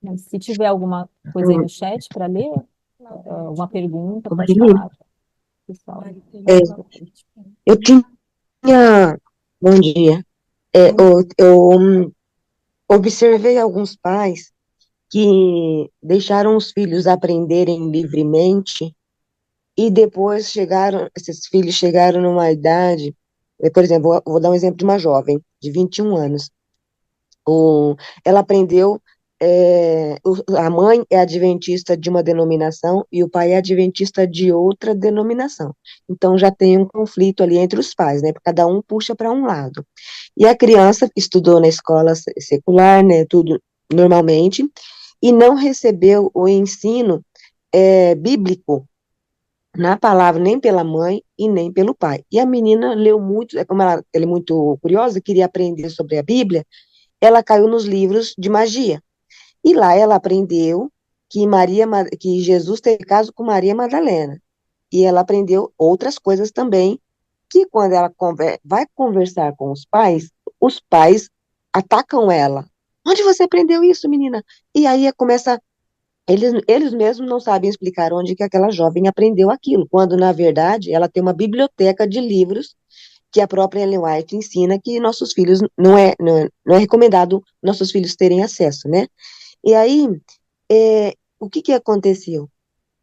mas se tiver alguma coisa aí no chat para ler, uma pergunta, pode Felipe, falar, pessoal. é, eu tinha, bom dia, eu observei alguns pais que deixaram os filhos aprenderem livremente e depois esses filhos chegaram numa idade, por exemplo, vou dar um exemplo de uma jovem de 21 anos. Ela aprendeu, a mãe é adventista de uma denominação e o pai é adventista de outra denominação. Então já tem um conflito ali entre os pais, né? Porque cada um puxa para um lado. E a criança estudou na escola secular, né? Tudo normalmente, e não recebeu o ensino bíblico na palavra, nem pela mãe e nem pelo pai. E a menina leu muito, como ela é muito curiosa, queria aprender sobre a Bíblia, ela caiu nos livros de magia. E lá ela aprendeu que Jesus teve caso com Maria Madalena. E ela aprendeu outras coisas também, que quando ela vai conversar com os pais atacam ela. Onde você aprendeu isso, menina? E aí começa, eles mesmos não sabem explicar onde que aquela jovem aprendeu aquilo, quando na verdade ela tem uma biblioteca de livros que a própria Ellen White ensina que nossos filhos não é recomendado nossos filhos terem acesso, né? E aí, o que que aconteceu?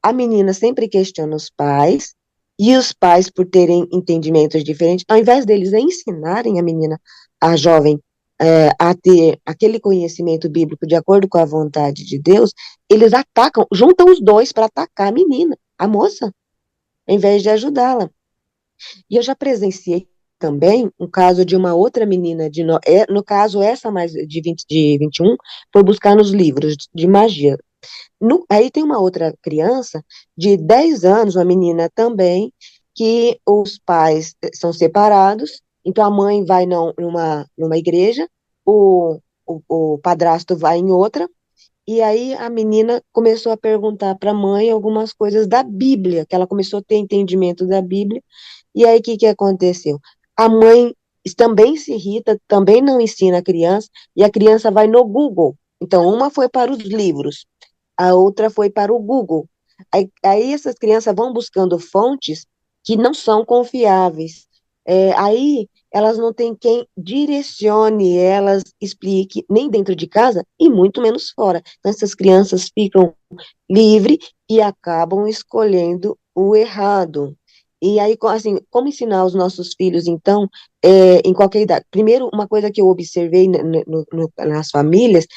A menina sempre questiona os pais, e os pais, por terem entendimentos diferentes, ao invés deles ensinarem a menina, a jovem, a ter aquele conhecimento bíblico de acordo com a vontade de Deus, eles atacam, juntam os dois para atacar a menina, a moça, ao invés de ajudá-la. E eu já presenciei também um caso de uma outra menina, no caso essa mais de 21, foi buscar nos livros de magia. Aí tem uma outra criança de 10 anos, uma menina também, que os pais são separados, então a mãe vai numa igreja, o padrasto vai em outra, e aí a menina começou a perguntar para a mãe algumas coisas da Bíblia, que ela começou a ter entendimento da Bíblia, e aí o que que aconteceu? A mãe também se irrita, também não ensina a criança, e a criança vai no Google. Então, uma foi para os livros, a outra foi para o Google. Aí essas crianças vão buscando fontes que não são confiáveis. Aí elas não têm quem direcione elas, explique, nem dentro de casa e muito menos fora. Então, essas crianças ficam livres e acabam escolhendo o errado. E aí, assim, como ensinar os nossos filhos, então, em qualquer idade? Primeiro, uma coisa que eu observei nas famílias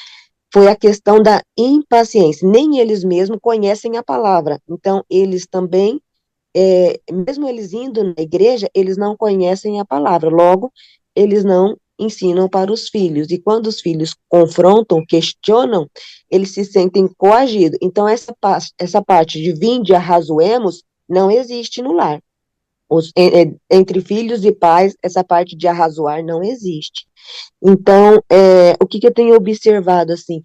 foi a questão da impaciência. Nem eles mesmos conhecem a palavra. Então, eles também mesmo eles indo na igreja, eles não conhecem a palavra, logo, eles não ensinam para os filhos, e quando os filhos confrontam, questionam, eles se sentem coagidos. Então, essa parte de vinde arrazoemos não existe no lar. Entre filhos e pais, essa parte de arrazoar não existe. Então, o que eu tenho observado, assim,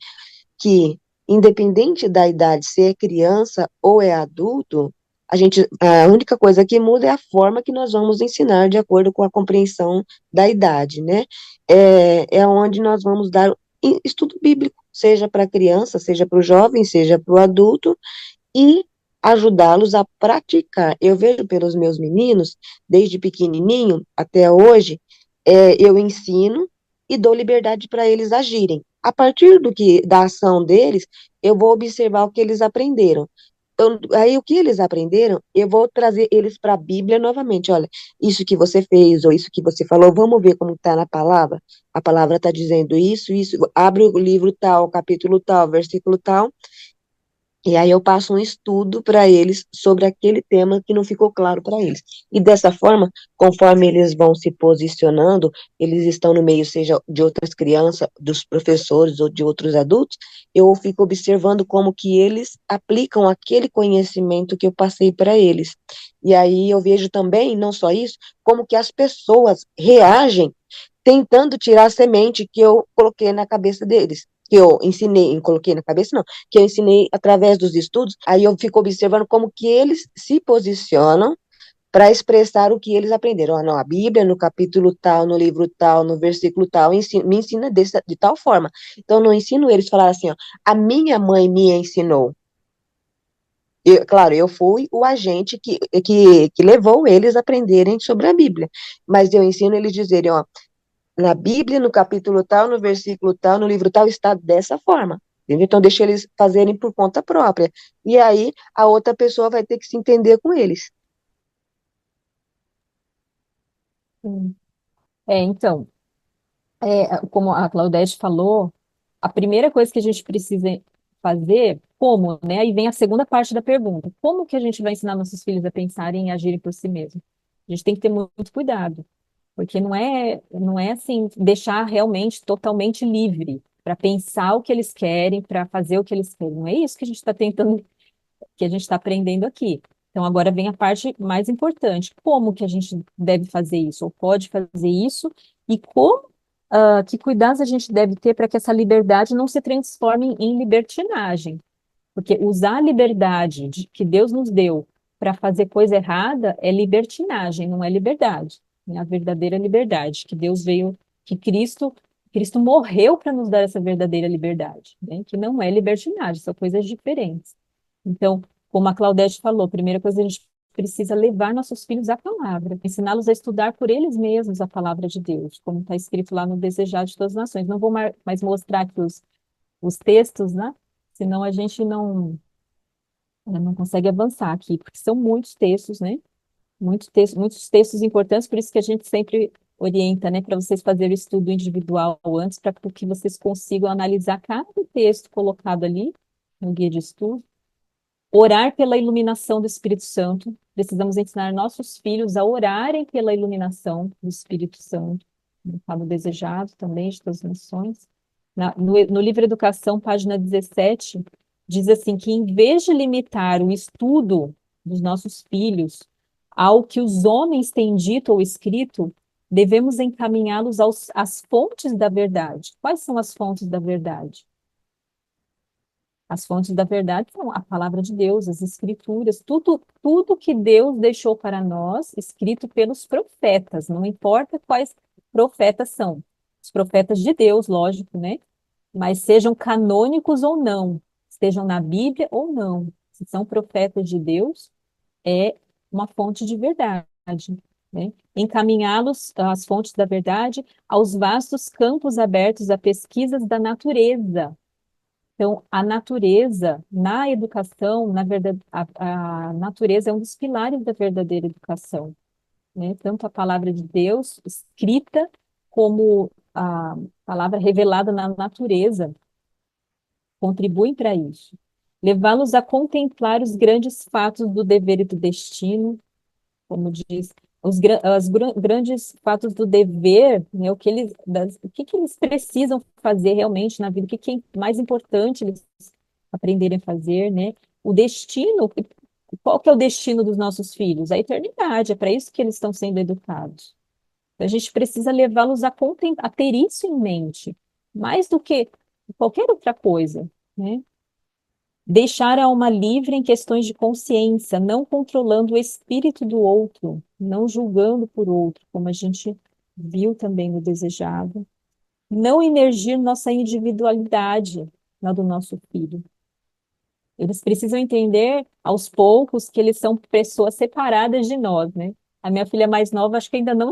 que, independente da idade, se é criança ou é adulto, a única coisa que muda é a forma que nós vamos ensinar de acordo com a compreensão da idade, né? É onde nós vamos dar estudo bíblico, seja para a criança, seja para o jovem, seja para o adulto, e ajudá-los a praticar. Eu vejo pelos meus meninos, desde pequenininho até hoje, eu ensino e dou liberdade para eles agirem. A partir da ação deles, eu vou observar o que eles aprenderam. Então, aí o que eles aprenderam, eu vou trazer eles para a Bíblia novamente. Olha, isso que você fez, ou isso que você falou, vamos ver como está na palavra. A palavra está dizendo isso, isso. Abre o livro tal, capítulo tal, versículo tal, e aí eu passo um estudo para eles sobre aquele tema que não ficou claro para eles. E dessa forma, conforme eles vão se posicionando, eles estão no meio, seja de outras crianças, dos professores ou de outros adultos, eu fico observando como que eles aplicam aquele conhecimento que eu passei para eles. E aí eu vejo também, não só isso, como que as pessoas reagem tentando tirar a semente que eu coloquei na cabeça deles, que eu ensinei, coloquei na cabeça, não, que eu ensinei através dos estudos, aí eu fico observando como que eles se posicionam para expressar o que eles aprenderam. Ah, não, a Bíblia, no capítulo tal, no livro tal, no versículo tal, me ensina de tal forma. Então, não ensino eles a falar assim, ó, a minha mãe me ensinou. Claro, eu fui o agente que levou eles a aprenderem sobre a Bíblia, mas eu ensino eles a dizerem, ó, na Bíblia, no capítulo tal, no versículo tal, no livro tal, está dessa forma. Entendeu? Então, deixa eles fazerem por conta própria. E aí, a outra pessoa vai ter que se entender com eles. Sim. Então, como a Claudete falou, a primeira coisa que a gente precisa fazer, como, né? Aí vem a segunda parte da pergunta. Como que a gente vai ensinar nossos filhos a pensarem e agirem por si mesmos? A gente tem que ter muito cuidado, porque não é assim, deixar realmente totalmente livre para pensar o que eles querem, para fazer o que eles querem. Não é isso que a gente está tentando, que a gente está aprendendo aqui. Então, agora vem a parte mais importante. Como que a gente deve fazer isso, ou pode fazer isso, e como, que cuidados a gente deve ter para que essa liberdade não se transforme em libertinagem. Porque usar a liberdade que Deus nos deu para fazer coisa errada é libertinagem, não é liberdade. É a verdadeira liberdade que Deus veio, que Cristo morreu para nos dar essa verdadeira liberdade, né? Que não é libertinagem, são coisas diferentes. Então, como a Claudete falou, a primeira coisa a gente precisa levar nossos filhos à palavra, ensiná-los a estudar por eles mesmos a palavra de Deus, como está escrito lá no Desejar de Todas as Nações. Não vou mais mostrar aqui os textos, né? Senão a gente não consegue avançar aqui, porque são muitos textos, né? Muitos textos importantes, por isso que a gente sempre orienta, né, para vocês fazerem o estudo individual antes, para que vocês consigam analisar cada texto colocado ali no guia de estudo. Orar pela iluminação do Espírito Santo. Precisamos ensinar nossos filhos a orarem pela iluminação do Espírito Santo. No Fado Desejado também, de todas as nações. No livro Educação, página 17, diz assim que em vez de limitar o estudo dos nossos filhos ao que os homens têm dito ou escrito, devemos encaminhá-los às fontes da verdade. Quais são as fontes da verdade? As fontes da verdade são a palavra de Deus, as escrituras, tudo que Deus deixou para nós, escrito pelos profetas, não importa quais profetas são. Os profetas de Deus, lógico, né? Mas sejam canônicos ou não, estejam na Bíblia ou não, se são profetas de Deus, é uma fonte de verdade. né? Encaminhá-los às fontes da verdade, aos vastos campos abertos a pesquisas da natureza. Então, a natureza, na educação, na verdade, a natureza é um dos pilares da verdadeira educação, né? Tanto a palavra de Deus escrita, como a palavra revelada na natureza, contribuem para isso. Levá-los a contemplar os grandes fatos do dever e do destino, como diz, grandes fatos do dever, né, o que que eles precisam fazer realmente na vida, o que que é mais importante eles aprenderem a fazer, né? O destino, qual que é o destino dos nossos filhos? A eternidade, é para isso que eles estão sendo educados. Então, a gente precisa levá-los a ter isso em mente, mais do que qualquer outra coisa, né? Deixar a alma livre em questões de consciência, não controlando o espírito do outro, não julgando por outro, como a gente viu também no desejado. Não emergir nossa individualidade na do nosso filho. Eles precisam entender aos poucos que eles são pessoas separadas de nós, né? A minha filha mais nova acho que ainda não,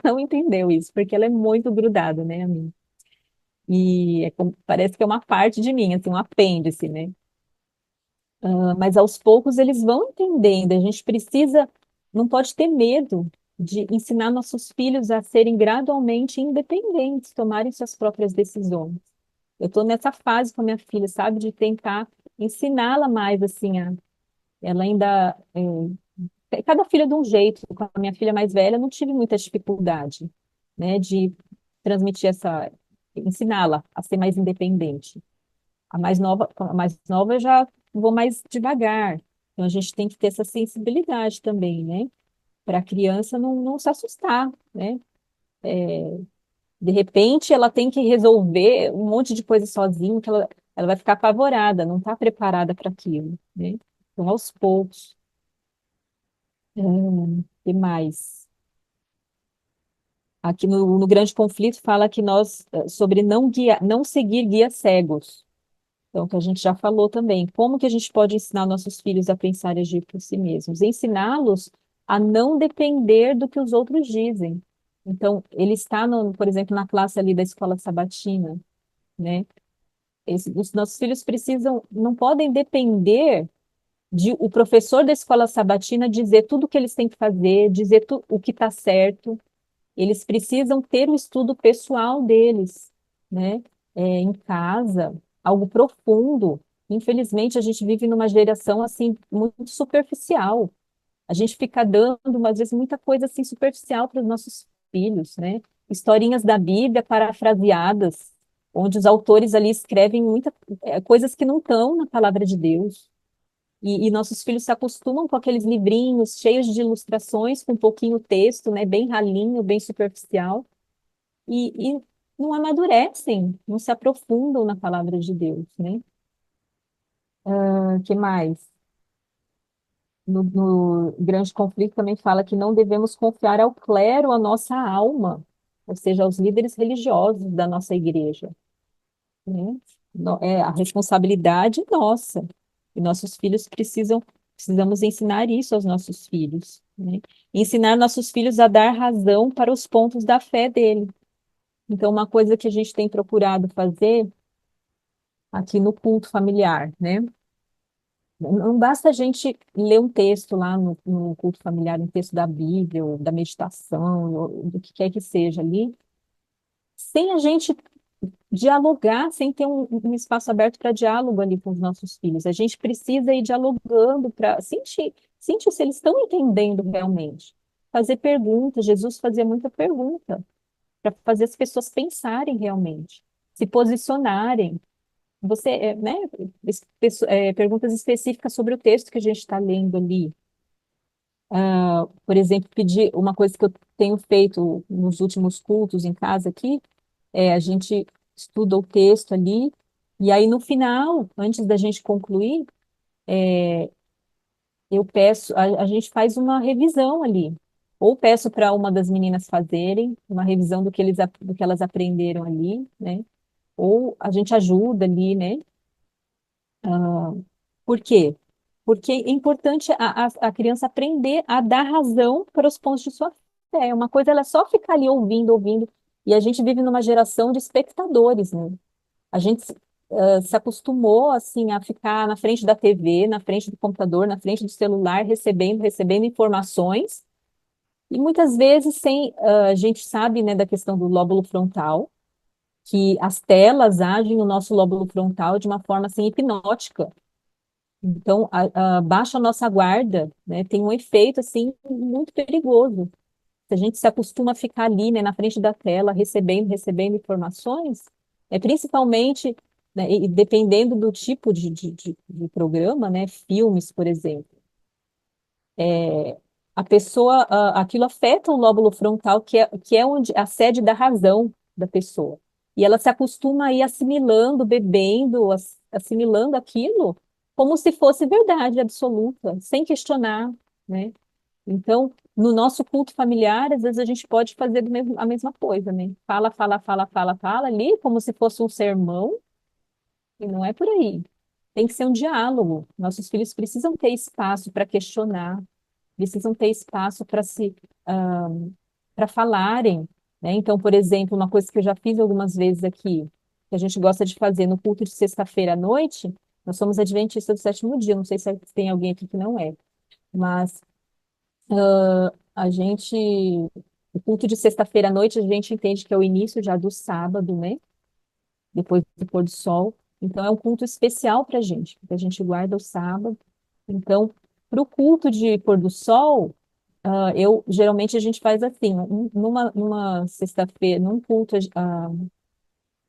não entendeu isso, porque ela é muito grudada, né, a mim. E parece que é uma parte de mim, assim, um apêndice, né? Mas aos poucos eles vão entendendo. A gente precisa, não pode ter medo de ensinar nossos filhos a serem gradualmente independentes, tomarem suas próprias decisões. Eu estou nessa fase com a minha filha, sabe, de tentar ensiná-la mais, assim, ela ainda, cada filha de um jeito. Com a minha filha mais velha, eu não tive muita dificuldade, né, de transmitir ensiná-la a ser mais independente. A mais nova eu já vou mais devagar. Então a gente tem que ter essa sensibilidade também, né? Para a criança não se assustar, né? De repente ela tem que resolver um monte de coisa sozinha, que ela vai ficar apavorada, não está preparada para aquilo, né? Então, aos poucos. E mais? Aqui no Grande Conflito fala que nós, sobre não seguir guias cegos. Então, que a gente já falou também, como que a gente pode ensinar nossos filhos a pensar e agir por si mesmos? Ensiná-los a não depender do que os outros dizem. Então, ele está, por exemplo, na classe ali da escola sabatina, né? Os nossos filhos precisam, não podem depender de o professor da escola sabatina dizer tudo o que eles têm que fazer, dizer o que está certo. Eles precisam ter o estudo pessoal deles, né? Em casa, algo profundo. Infelizmente, a gente vive numa geração assim muito superficial. A gente fica dando, às vezes, muita coisa assim superficial para os nossos filhos, né? Historinhas da Bíblia parafraseadas, onde os autores ali escrevem coisas que não estão na palavra de Deus. E nossos filhos se acostumam com aqueles livrinhos cheios de ilustrações, com pouquinho texto, né, bem ralinho, bem superficial, e não amadurecem, não se aprofundam na palavra de Deus, né? Que mais? No Grande Conflito também fala que não devemos confiar ao clero a nossa alma, ou seja, aos líderes religiosos da nossa igreja, né? É a responsabilidade nossa. E nossos filhos precisamos ensinar isso aos nossos filhos, né? Ensinar nossos filhos a dar razão para os pontos da fé dele. Então, uma coisa que a gente tem procurado fazer aqui no culto familiar, né? Não basta a gente ler um texto lá no culto familiar, um texto da Bíblia, ou da meditação, ou do que quer que seja ali, sem a gente dialogar, sem ter um espaço aberto para diálogo ali com os nossos filhos. A gente precisa ir dialogando para sentir se eles estão entendendo realmente. Fazer perguntas, Jesus fazia muita pergunta, para fazer as pessoas pensarem realmente, se posicionarem. Né, perguntas específicas sobre o texto que a gente está lendo ali. Por exemplo, pedir uma coisa que eu tenho feito nos últimos cultos em casa aqui, a gente estuda o texto ali, e aí no final, antes da gente concluir, a gente faz uma revisão ali. Ou peço para uma das meninas fazerem uma revisão do que elas aprenderam ali, né? Ou a gente ajuda ali, né? Por quê? Porque é importante a criança aprender a dar razão para os pontos de sua fé. Uma coisa ela é só ficar ali ouvindo, ouvindo, e a gente vive numa geração de espectadores, né? A gente se acostumou assim a ficar na frente da TV, na frente do computador, na frente do celular, recebendo informações, e muitas vezes sem, a gente sabe, né, da questão do lóbulo frontal, que as telas agem no nosso lóbulo frontal de uma forma assim hipnótica. Então, baixa a nossa guarda, né? Tem um efeito assim muito perigoso. Se a gente se acostuma a ficar ali, né, na frente da tela, recebendo informações, principalmente, né, e dependendo do tipo de programa, né, filmes, por exemplo, a pessoa, aquilo afeta o lóbulo frontal, que é onde a sede da razão da pessoa. E ela se acostuma a ir assimilando, bebendo, assimilando aquilo como se fosse verdade absoluta, sem questionar, né? Então, no nosso culto familiar, às vezes a gente pode fazer a mesma coisa, né? Fala, fala, fala, fala, fala ali, como se fosse um sermão, e não é por aí. Tem que ser um diálogo. Nossos filhos precisam ter espaço para questionar, precisam ter espaço para falarem, né? Então, por exemplo, uma coisa que eu já fiz algumas vezes aqui, que a gente gosta de fazer no culto de sexta-feira à noite, nós somos adventistas do sétimo dia, não sei se tem alguém aqui que não é, mas a gente, o culto de sexta-feira à noite, a gente entende que é o início já do sábado, né? Depois do pôr do sol. Então, é um culto especial para a gente, porque a gente guarda o sábado. Então, para o culto de pôr do sol, geralmente a gente faz assim, numa sexta-feira, num culto,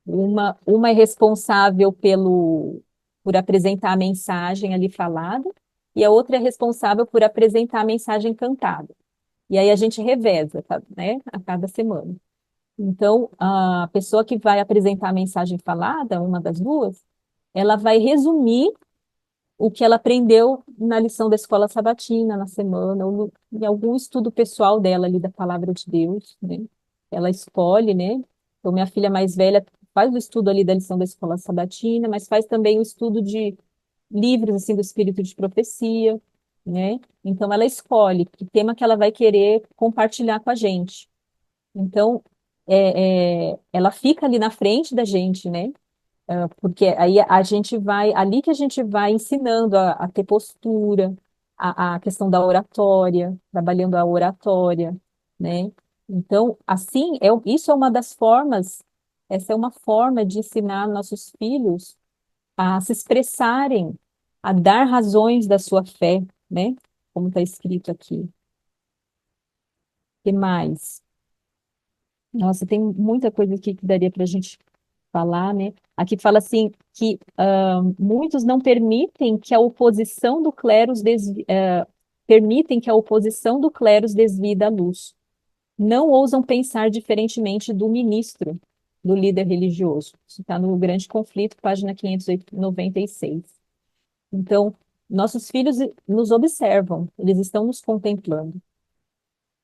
uma é responsável por apresentar a mensagem ali falada, e a outra é responsável por apresentar a mensagem cantada. E aí a gente reveza, tá, né, a cada semana. Então, a pessoa que vai apresentar a mensagem falada, uma das duas, ela vai resumir o que ela aprendeu na lição da escola sabatina, na semana, ou em algum estudo pessoal dela ali da palavra de Deus, né? Ela escolhe, né? Então, minha filha mais velha faz o estudo ali da lição da escola sabatina, mas faz também o estudo de livros, assim, do espírito de profecia, né? Então, ela escolhe que tema que ela vai querer compartilhar com a gente. Então, ela fica ali na frente da gente, né? Porque aí a gente vai, ali que a gente vai ensinando a ter postura, a questão da oratória, trabalhando a oratória, né? Então, assim, isso é uma das formas, essa é uma forma de ensinar nossos filhos a se expressarem, a dar razões da sua fé, né? Como está escrito aqui. O que mais? Nossa, tem muita coisa aqui que daria para a gente falar, né? Aqui fala assim que muitos não permitem que a oposição do clero permitem que a oposição do clero desvie da luz. Não ousam pensar diferentemente do ministro, do líder religioso. Isso está no Grande Conflito, página 596. Então, nossos filhos nos observam, eles estão nos contemplando.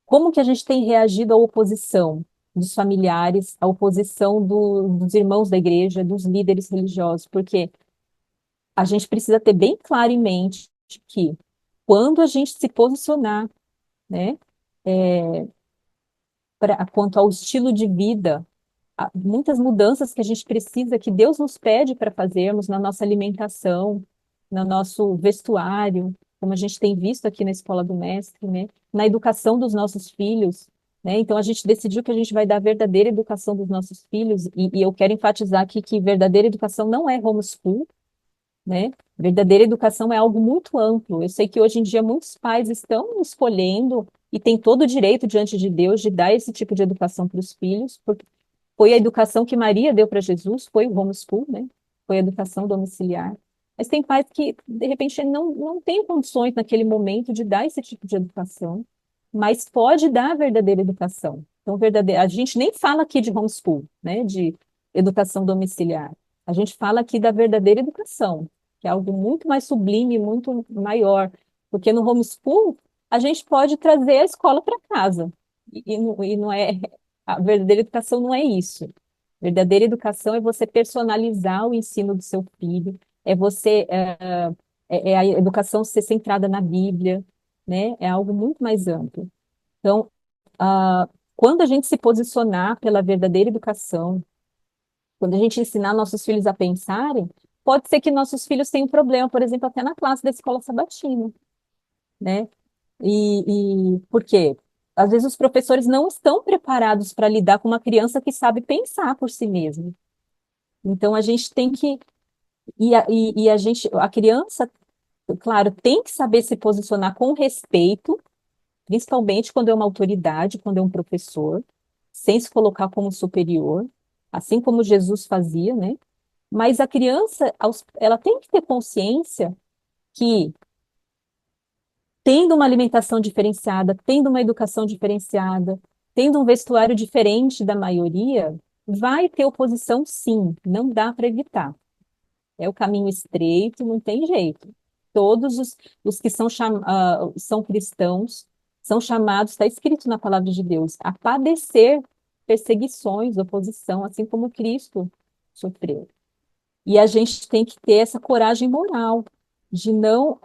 Como que a gente tem reagido à oposição dos familiares, à oposição dos irmãos da igreja, dos líderes religiosos? Porque a gente precisa ter bem claro em mente que quando a gente se posicionar, né, quanto ao estilo de vida, há muitas mudanças que a gente precisa, que Deus nos pede para fazermos na nossa alimentação, no nosso vestuário, como a gente tem visto aqui na Escola do Mestre, né? Na educação dos nossos filhos, né? Então a gente decidiu que a gente vai dar verdadeira educação dos nossos filhos, e eu quero enfatizar aqui que verdadeira educação não é homeschool, né? Verdadeira educação é algo muito amplo. Eu sei que hoje em dia muitos pais estão escolhendo e têm todo o direito diante de Deus de dar esse tipo de educação para os filhos, porque foi a educação que Maria deu para Jesus, foi o homeschool, né? Foi a educação domiciliar. Mas tem pais que, de repente, não têm condições naquele momento de dar esse tipo de educação, mas pode dar a verdadeira educação. Então, a gente nem fala aqui de homeschool, né? De educação domiciliar. A gente fala aqui da verdadeira educação, que é algo muito mais sublime, muito maior. Porque no homeschool, a gente pode trazer a escola para casa. E não é, a verdadeira educação não é isso. Verdadeira educação é você personalizar o ensino do seu filho, é a educação ser centrada na Bíblia, né? É algo muito mais amplo. Então, quando a gente se posicionar pela verdadeira educação, quando a gente ensinar nossos filhos a pensarem, pode ser que nossos filhos tenham problema, por exemplo, até na classe da escola sabatina, né? E por quê? Às vezes os professores não estão preparados para lidar com uma criança que sabe pensar por si mesma. Então a gente tem que a criança, claro, tem que saber se posicionar com respeito, principalmente quando é uma autoridade, quando é um professor, sem se colocar como superior, assim como Jesus fazia, né? Mas a criança, ela tem que ter consciência que, tendo uma alimentação diferenciada, tendo uma educação diferenciada, tendo um vestuário diferente da maioria, vai ter oposição, sim, não dá para evitar. É o caminho estreito, não tem jeito. Todos os que são cristãos são chamados, está escrito na palavra de Deus, a padecer perseguições, oposição, assim como Cristo sofreu. E a gente tem que ter essa coragem moral de não,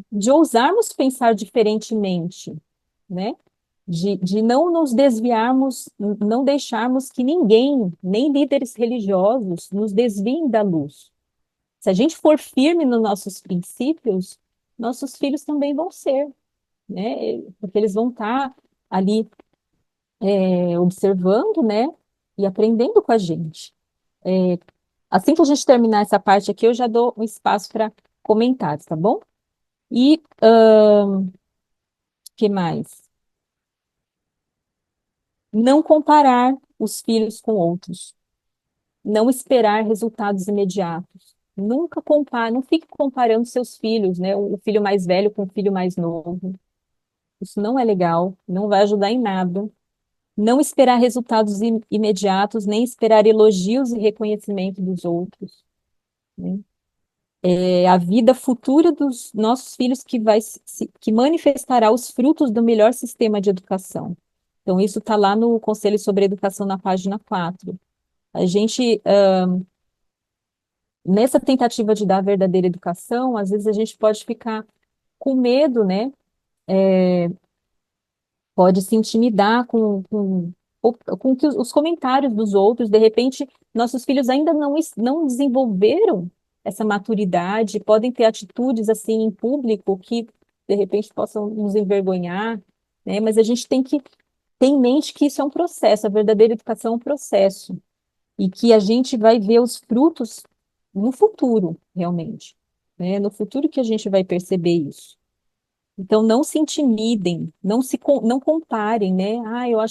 de ousarmos pensar diferentemente, né? De não nos desviarmos, não deixarmos que ninguém, nem líderes religiosos, nos desviem da luz. Se a gente for firme nos nossos princípios, nossos filhos também vão ser, né? Porque eles vão estar ali observando, né? E aprendendo com a gente. É, assim que a gente terminar essa parte aqui, eu já dou um espaço para comentários, tá bom? E que mais? Não comparar os filhos com outros. Não esperar resultados imediatos. Nunca compare, não fique comparando seus filhos, né? O filho mais velho com o filho mais novo. Isso não é legal, não vai ajudar em nada. Não esperar resultados imediatos, nem esperar elogios e reconhecimento dos outros, né? É a vida futura dos nossos filhos que manifestará os frutos do melhor sistema de educação. Então, isso está lá no Conselho sobre Educação, na página 4. A gente, nessa tentativa de dar a verdadeira educação, às vezes a gente pode ficar com medo, né? Pode se intimidar com os comentários dos outros. De repente, nossos filhos ainda não desenvolveram essa maturidade, podem ter atitudes assim em público que de repente possam nos envergonhar, né? Mas a gente tem que ter em mente que isso é um processo, a verdadeira educação é um processo, e que a gente vai ver os frutos no futuro, realmente, né? No futuro que a gente vai perceber isso. Então, não se intimidem, não comparem, né? Ah,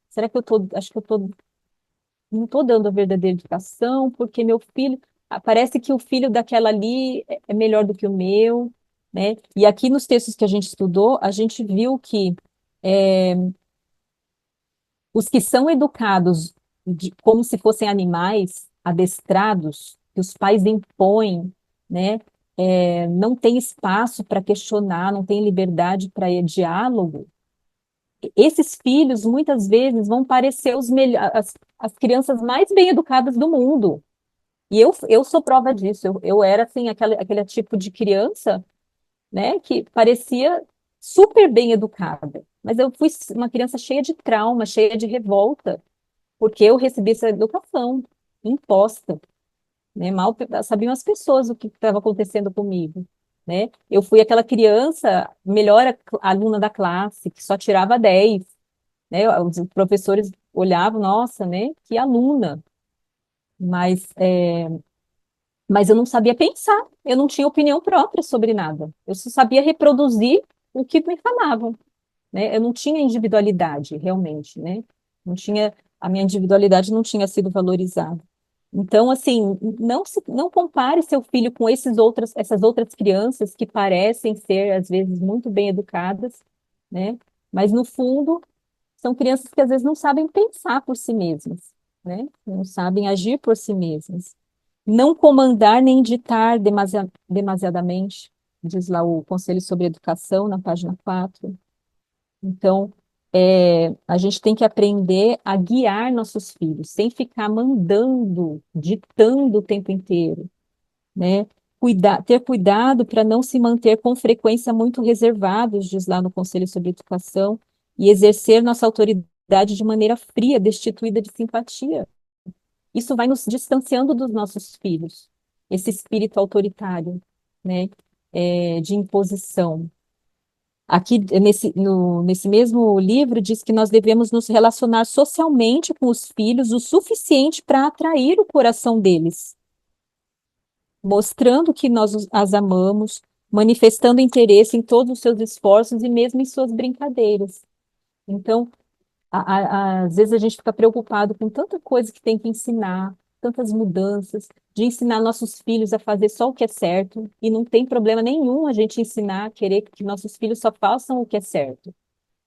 será que acho que não tô dando a verdadeira educação, porque meu filho, parece que o filho daquela ali é melhor do que o meu, né? E aqui nos textos que a gente estudou, a gente viu que é, os que são educados como se fossem animais adestrados, que os pais impõem, né? Não tem espaço para questionar, não tem liberdade para diálogo. Esses filhos muitas vezes vão parecer as crianças mais bem educadas do mundo. E eu sou prova disso. Eu era assim, aquele tipo de criança, né, que parecia super bem educada. Mas eu fui uma criança cheia de trauma, cheia de revolta, porque eu recebi essa educação imposta, né? Mal sabiam as pessoas o que estava acontecendo comigo, né? Eu fui aquela criança, melhor aluna da classe, que só tirava 10, né? Os professores olhavam, nossa, né? Que aluna. Mas, mas eu não sabia pensar, eu não tinha opinião própria sobre nada. Eu só sabia reproduzir o que me falavam, né? Eu não tinha individualidade, realmente, né? Não tinha, a minha individualidade não tinha sido valorizada. Então, assim, não compare seu filho com essas outras crianças que parecem ser, às vezes, muito bem educadas, né? Mas, no fundo, são crianças que, às vezes, não sabem pensar por si mesmas, né? Não sabem agir por si mesmas. Não comandar nem ditar demasiadamente, diz lá o Conselho sobre Educação, na página 4. Então, a gente tem que aprender a guiar nossos filhos, sem ficar mandando, ditando o tempo inteiro, né? Ter cuidado para não se manter com frequência muito reservados, diz lá no Conselho sobre Educação, e exercer nossa autoridade de maneira fria, destituída de simpatia. Isso vai nos distanciando dos nossos filhos, esse espírito autoritário, né, de imposição. Aqui, nesse mesmo livro, diz que nós devemos nos relacionar socialmente com os filhos o suficiente para atrair o coração deles, mostrando que nós as amamos, manifestando interesse em todos os seus esforços e mesmo em suas brincadeiras. Então, às vezes a gente fica preocupado com tanta coisa que tem que ensinar, tantas mudanças, de ensinar nossos filhos a fazer só o que é certo, e não tem problema nenhum a gente ensinar, querer que nossos filhos só façam o que é certo.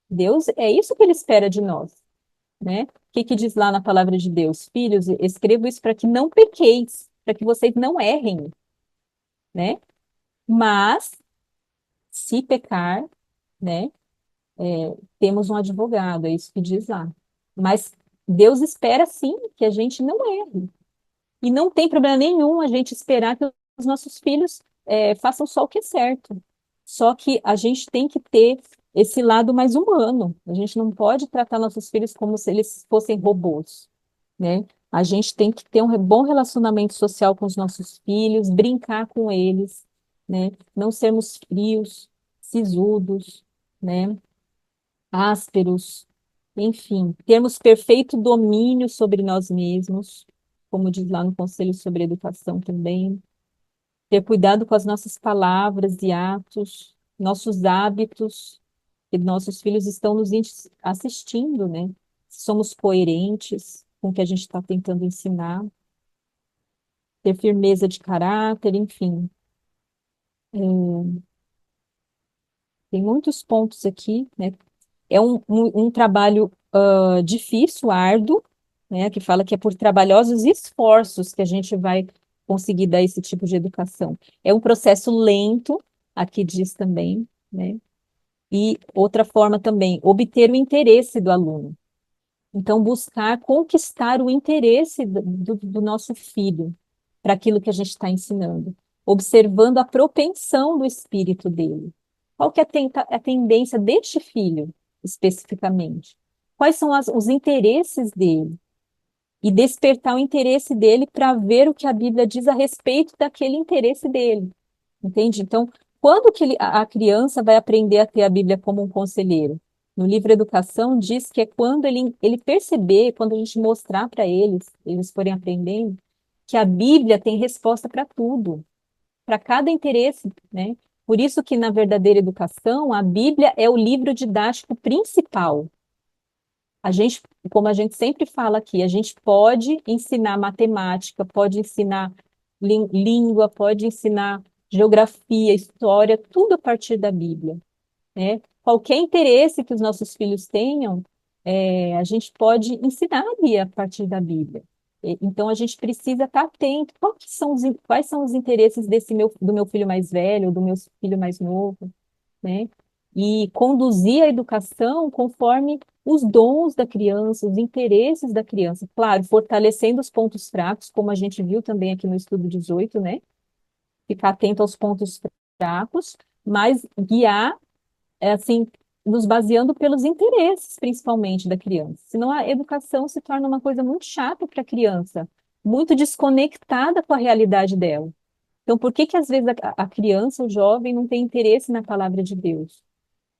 Deus, é isso que ele espera de nós, né? O que que diz lá na palavra de Deus? Filhos, escrevo isso para que não pequeis, para que vocês não errem, né? Mas, se pecar, né? Temos um advogado, é isso que diz lá. Mas Deus espera sim que a gente não erre. E não tem problema nenhum a gente esperar que os nossos filhos façam só o que é certo. Só que a gente tem que ter esse lado mais humano. A gente não pode tratar nossos filhos como se eles fossem robôs, né? A gente tem que ter um bom relacionamento social com os nossos filhos, brincar com eles, né? Não sermos frios, sisudos, né? Ásperos, enfim, termos perfeito domínio sobre nós mesmos, como diz lá no Conselho sobre Educação também, ter cuidado com as nossas palavras e atos, nossos hábitos, que nossos filhos estão assistindo, né? Se somos coerentes com o que a gente está tentando ensinar, ter firmeza de caráter, enfim. Tem muitos pontos aqui, né? É um trabalho difícil, árduo, né, que fala que é por trabalhosos esforços que a gente vai conseguir dar esse tipo de educação. É um processo lento, aqui diz também, né? E outra forma também, obter o interesse do aluno. Então, buscar conquistar o interesse do nosso filho para aquilo que a gente está ensinando, observando a propensão do espírito dele. Qual que é a tendência deste filho, especificamente? Quais são os interesses dele? E despertar o interesse dele para ver o que a Bíblia diz a respeito daquele interesse dele. Entende? Então, quando que a criança vai aprender a ter a Bíblia como um conselheiro? No livro Educação diz que é quando ele perceber, quando a gente mostrar para eles forem aprendendo, que a Bíblia tem resposta para tudo, para cada interesse, né? Por isso que na verdadeira educação, a Bíblia é o livro didático principal. A gente, como a gente sempre fala aqui, a gente pode ensinar matemática, pode ensinar língua, pode ensinar geografia, história, tudo a partir da Bíblia, né? Qualquer interesse que os nossos filhos tenham, a gente pode ensinar ali a partir da Bíblia. Então a gente precisa estar atento. Quais são os interesses do meu filho mais velho, do meu filho mais novo, né? E conduzir a educação conforme os dons da criança, os interesses da criança. Claro, fortalecendo os pontos fracos, como a gente viu também aqui no estudo 18, né? Ficar atento aos pontos fracos, mas guiar, assim, nos baseando pelos interesses, principalmente, da criança. Senão a educação se torna uma coisa muito chata para a criança, muito desconectada com a realidade dela. Então, por que que às vezes a criança, o jovem, não tem interesse na palavra de Deus?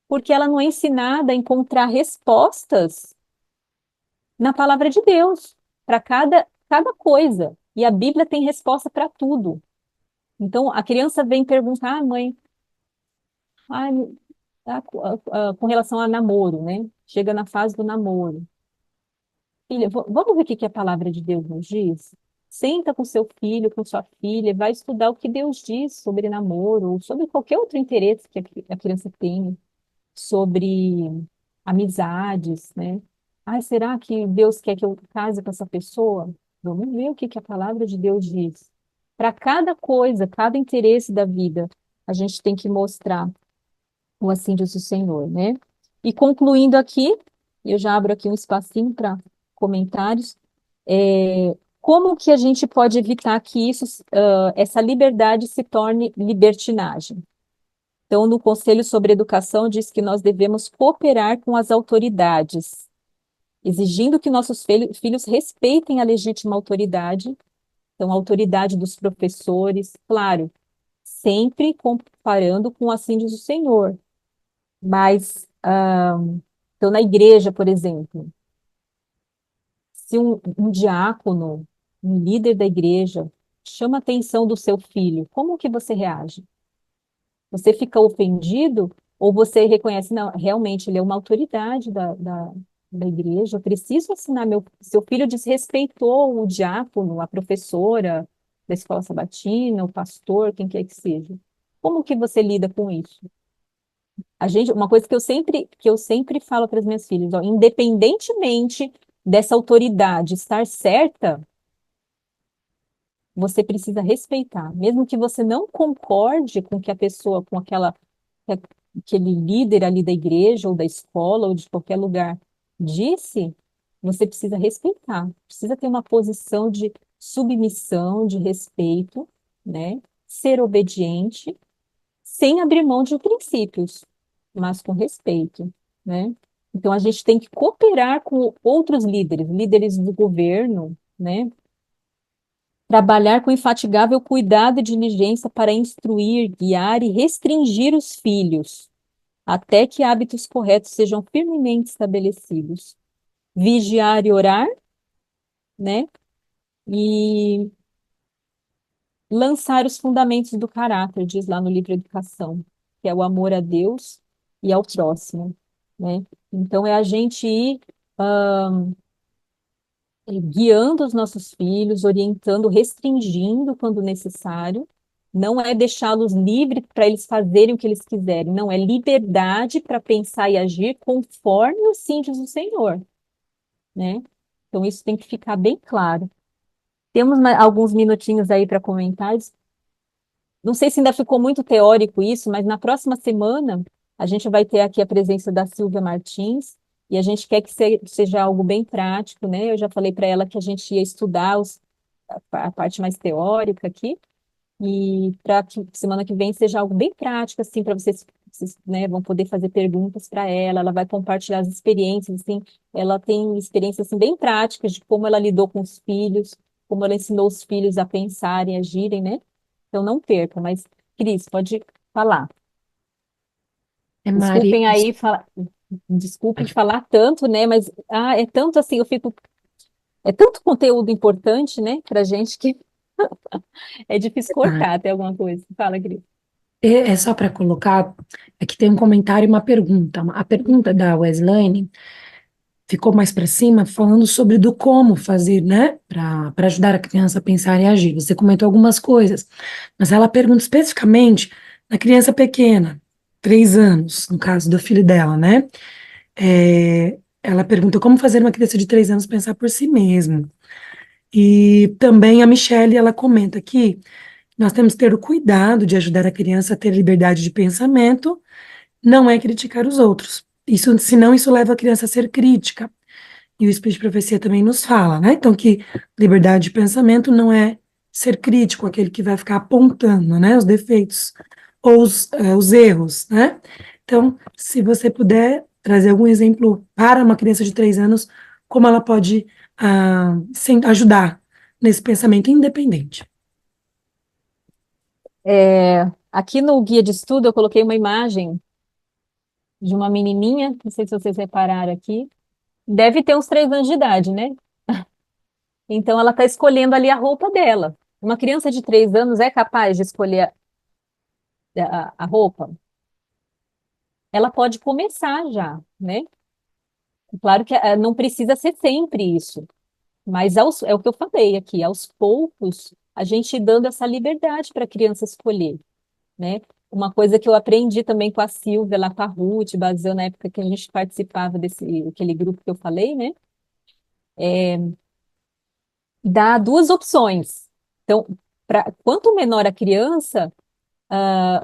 Porque ela não é ensinada a encontrar respostas na palavra de Deus para cada coisa. E a Bíblia tem resposta para tudo. Então, a criança vem perguntar, mãe, ah, com relação a namoro, né? Chega na fase do namoro. Filha, vamos ver o que que a palavra de Deus nos diz? Senta com seu filho, com sua filha, vai estudar o que Deus diz sobre namoro, ou sobre qualquer outro interesse que a criança tenha, sobre amizades, né? Ai, será que Deus quer que eu case com essa pessoa? Vamos ver o que que a palavra de Deus diz. Para cada coisa, cada interesse da vida, a gente tem que mostrar o assim diz o Senhor, né? E concluindo aqui, eu já abro aqui um espacinho para comentários. Como que a gente pode evitar que essa liberdade se torne libertinagem? Então, no Conselho sobre Educação diz que nós devemos cooperar com as autoridades, exigindo que nossos filhos respeitem a legítima autoridade, então a autoridade dos professores, claro, sempre comparando com assim diz o Senhor. Mas, então, na igreja, por exemplo, se um diácono, um líder da igreja, chama a atenção do seu filho, como que você reage? Você fica ofendido ou você reconhece, não, realmente ele é uma autoridade da igreja, eu preciso assinar seu filho desrespeitou o diácono, a professora da escola sabatina, o pastor, quem quer que seja. Como que você lida com isso? Uma coisa que eu sempre falo para as minhas filhas, ó, independentemente dessa autoridade estar certa, você precisa respeitar, mesmo que você não concorde com que a pessoa, aquele líder ali da igreja ou da escola ou de qualquer lugar disse, você precisa respeitar, precisa ter uma posição de submissão, de respeito, né? Ser obediente, sem abrir mão de princípios, mas com respeito, né? Então a gente tem que cooperar com outros líderes, líderes do governo, né? Trabalhar com infatigável cuidado e diligência para instruir, guiar e restringir os filhos, até que hábitos corretos sejam firmemente estabelecidos. Vigiar e orar, né? E lançar os fundamentos do caráter, diz lá no livro Educação, que é o amor a Deus e ao próximo, né? Então é a gente ir guiando os nossos filhos, orientando, restringindo quando necessário. Não é deixá-los livres para eles fazerem o que eles quiserem. Não, é liberdade para pensar e agir conforme os sim diz o Senhor, né? Então isso tem que ficar bem claro. Temos alguns minutinhos aí para comentários. Não sei se ainda ficou muito teórico isso, mas na próxima semana a gente vai ter aqui a presença da Silvia Martins e a gente quer que seja algo bem prático, né? Eu já falei para ela que a gente ia estudar a parte mais teórica aqui e para que semana que vem seja algo bem prático, assim, para vocês, né, vão poder fazer perguntas para ela. Ela vai compartilhar as experiências, assim. Ela tem experiências assim, bem práticas de como ela lidou com os filhos, como ela ensinou os filhos a pensarem, agirem, né? Então não perca, mas Cris, pode falar. É, Mari, Desculpem aí, desculpem falar tanto, né? Mas é tanto assim, é tanto conteúdo importante, né, pra gente que é difícil cortar até alguma coisa. Fala, Cris. é só para colocar, aqui tem um comentário e uma pergunta. A pergunta da Weslane ficou mais para cima, falando sobre do como fazer, né, para ajudar a criança a pensar e agir. Você comentou algumas coisas, mas ela pergunta especificamente na criança pequena, 3 anos, no caso do filho dela, né? Ela pergunta como fazer uma criança de 3 anos pensar por si mesmo. E também a Michelle, ela comenta que nós temos que ter o cuidado de ajudar a criança a ter liberdade de pensamento, não é criticar os outros. Isso, senão isso leva a criança a ser crítica. E o Espírito de Profecia também nos fala, né? Então, que liberdade de pensamento não é ser crítico, aquele que vai ficar apontando, né, os defeitos ou os erros, né? Então, se você puder trazer algum exemplo para uma criança de 3 anos, como ela pode ajudar nesse pensamento independente. Aqui no guia de estudo eu coloquei uma imagem de uma menininha, não sei se vocês repararam aqui, deve ter uns 3 anos de idade, né? Então ela está escolhendo ali a roupa dela. Uma criança de 3 anos é capaz de escolher a roupa? Ela pode começar já, né? Claro que não precisa ser sempre isso, mas é o que eu falei aqui, aos poucos, a gente dando essa liberdade para a criança escolher, né? Uma coisa que eu aprendi também com a Silvia, lá com a Ruth, baseando na época que a gente participava aquele grupo que eu falei, né? Dá duas opções. Então, quanto menor a criança,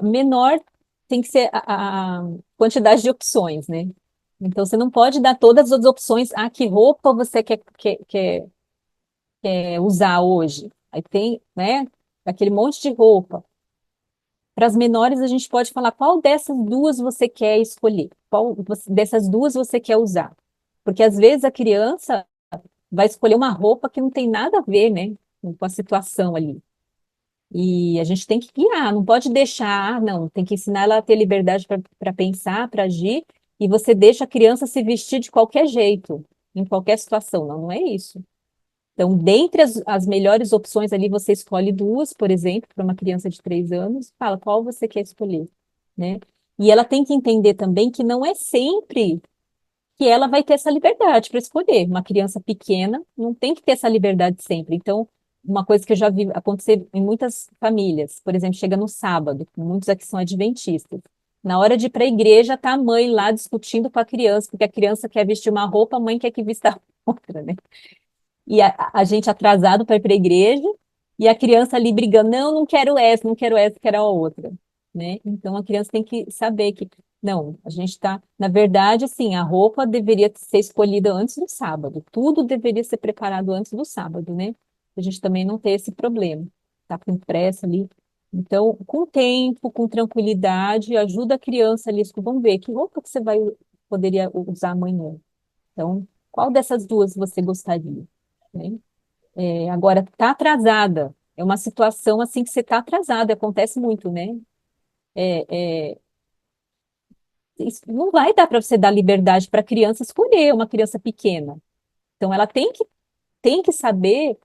menor tem que ser a quantidade de opções, né? Então, você não pode dar todas as opções. Ah, que roupa você quer usar hoje? Aí tem, né, aquele monte de roupa. Para as menores, a gente pode falar qual dessas duas você quer escolher, dessas duas você quer usar. Porque às vezes a criança vai escolher uma roupa que não tem nada a ver, né, com a situação ali. E a gente tem que guiar, não pode deixar, não, tem que ensinar ela a ter liberdade para pensar, para agir, e você deixa a criança se vestir de qualquer jeito, em qualquer situação. Não, não é isso. Então, dentre as melhores opções ali, você escolhe duas, por exemplo, para uma criança de 3 anos, fala qual você quer escolher, né? E ela tem que entender também que não é sempre que ela vai ter essa liberdade para escolher. Uma criança pequena não tem que ter essa liberdade sempre. Então, uma coisa que eu já vi acontecer em muitas famílias, por exemplo, chega no sábado, muitos aqui são adventistas. Na hora de ir para a igreja, tá a mãe lá discutindo com a criança, porque a criança quer vestir uma roupa, a mãe quer que vista outra, né? E a gente atrasado para ir para a igreja, e a criança ali brigando, não, não quero essa, não quero essa, quero a outra, né? Então a criança tem que saber que, não, a gente está, na verdade, assim, a roupa deveria ser escolhida antes do sábado, tudo deveria ser preparado antes do sábado, né? A gente também não ter esse problema, tá com pressa ali. Então, com tempo, com tranquilidade, ajuda a criança ali, vamos ver, que roupa que você poderia usar amanhã? Então, qual dessas duas você gostaria? Né? Agora, tá atrasada. É uma situação assim que você tá atrasada, acontece muito, né? É, isso não vai dar para você dar liberdade para a criança escolher, uma criança pequena. Então, ela tem que saber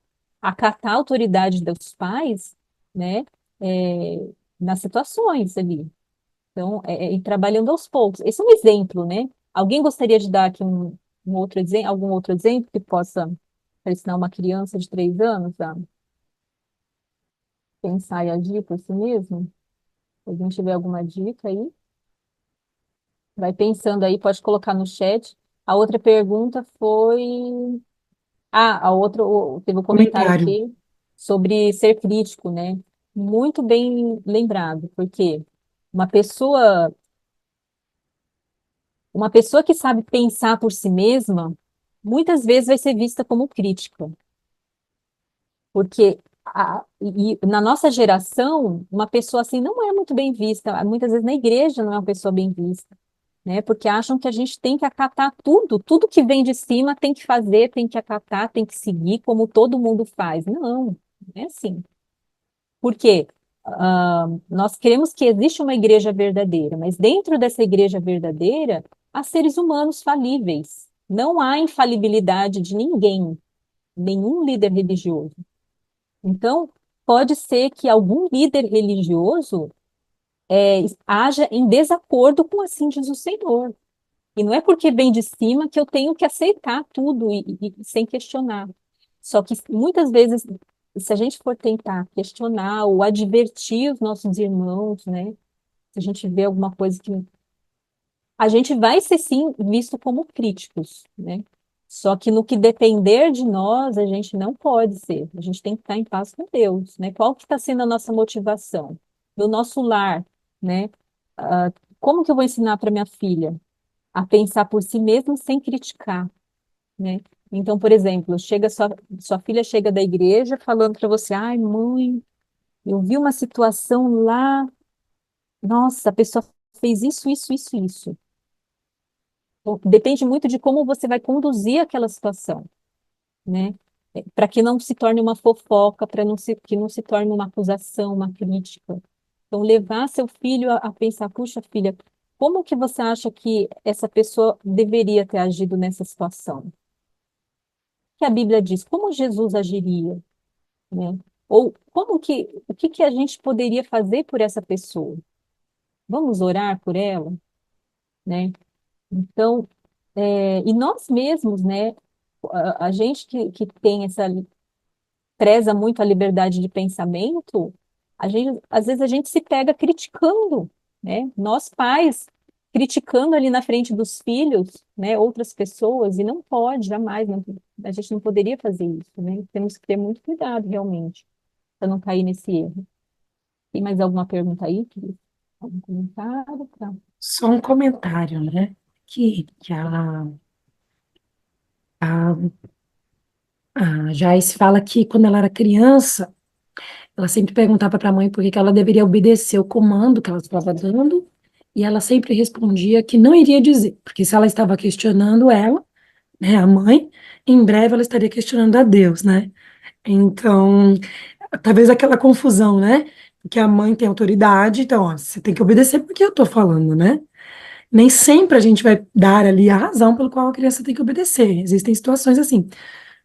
acatar a autoridade dos pais, né? É, nas situações ali. Então, ir trabalhando aos poucos. Esse é um exemplo, né? Alguém gostaria de dar aqui algum outro exemplo que possa para ensinar uma criança de 3 anos a pensar e agir por si mesmo? Se alguém tiver alguma dica aí, vai pensando aí, pode colocar no chat. A outra pergunta foi. A outra, teve um comentário Comentário. aqui sobre ser crítico, né? Muito bem lembrado, porque uma pessoa, uma pessoa que sabe pensar por si mesma, muitas vezes vai ser vista como crítica. Porque na nossa geração, uma pessoa assim não é muito bem vista. Muitas vezes na igreja não é uma pessoa bem vista, né? Porque acham que a gente tem que acatar tudo, tudo que vem de cima tem que fazer, tem que acatar, tem que seguir como todo mundo faz. Não, não é assim. Porque nós queremos que exista uma igreja verdadeira, mas dentro dessa igreja verdadeira há seres humanos falíveis. Não há infalibilidade de ninguém, nenhum líder religioso. Então, pode ser que algum líder religioso haja em desacordo com assim diz o Senhor. E não é porque vem de cima que eu tenho que aceitar tudo e sem questionar. Só que muitas vezes, se a gente for tentar questionar ou advertir os nossos irmãos, né? Se a gente vê alguma coisa que a gente vai ser sim visto como críticos, né? Só que no que depender de nós, a gente não pode ser. A gente tem que estar em paz com Deus, né? Qual que está sendo a nossa motivação? No nosso lar, né? Ah, como que eu vou ensinar para minha filha a pensar por si mesma sem criticar, né? Então, por exemplo, sua filha chega da igreja falando para você, ai, mãe, eu vi uma situação lá, nossa, a pessoa fez isso, isso, isso, isso. Então, depende muito de como você vai conduzir aquela situação, né? Para que não se torne uma fofoca, que não se torne uma acusação, uma crítica. Então, levar seu filho a pensar, puxa, filha, como que você acha que essa pessoa deveria ter agido nessa situação? Que a Bíblia diz, como Jesus agiria, né? Ou o que que a gente poderia fazer por essa pessoa? Vamos orar por ela, né? Então, e nós mesmos, né? A gente que tem preza muito a liberdade de pensamento, às vezes a gente se pega criticando, né? Nós pais criticando ali na frente dos filhos, né? Outras pessoas, e não pode, jamais, a gente não poderia fazer isso, né? Temos que ter muito cuidado, realmente, para não cair nesse erro. Tem mais alguma pergunta aí, Cris? Algum comentário? Tá. Só um comentário, né? Que a Joyce fala que quando ela era criança, Ela sempre perguntava para a mãe por que que ela deveria obedecer o comando que ela estava dando, e ela sempre respondia que não iria dizer, porque se ela estava questionando ela, né, a mãe, em breve ela estaria questionando a Deus, né? Então, talvez aquela confusão, né? Que a mãe tem autoridade, então, ó, você tem que obedecer porque eu tô falando, né? Nem sempre a gente vai dar ali a razão pelo qual a criança tem que obedecer. Existem situações assim.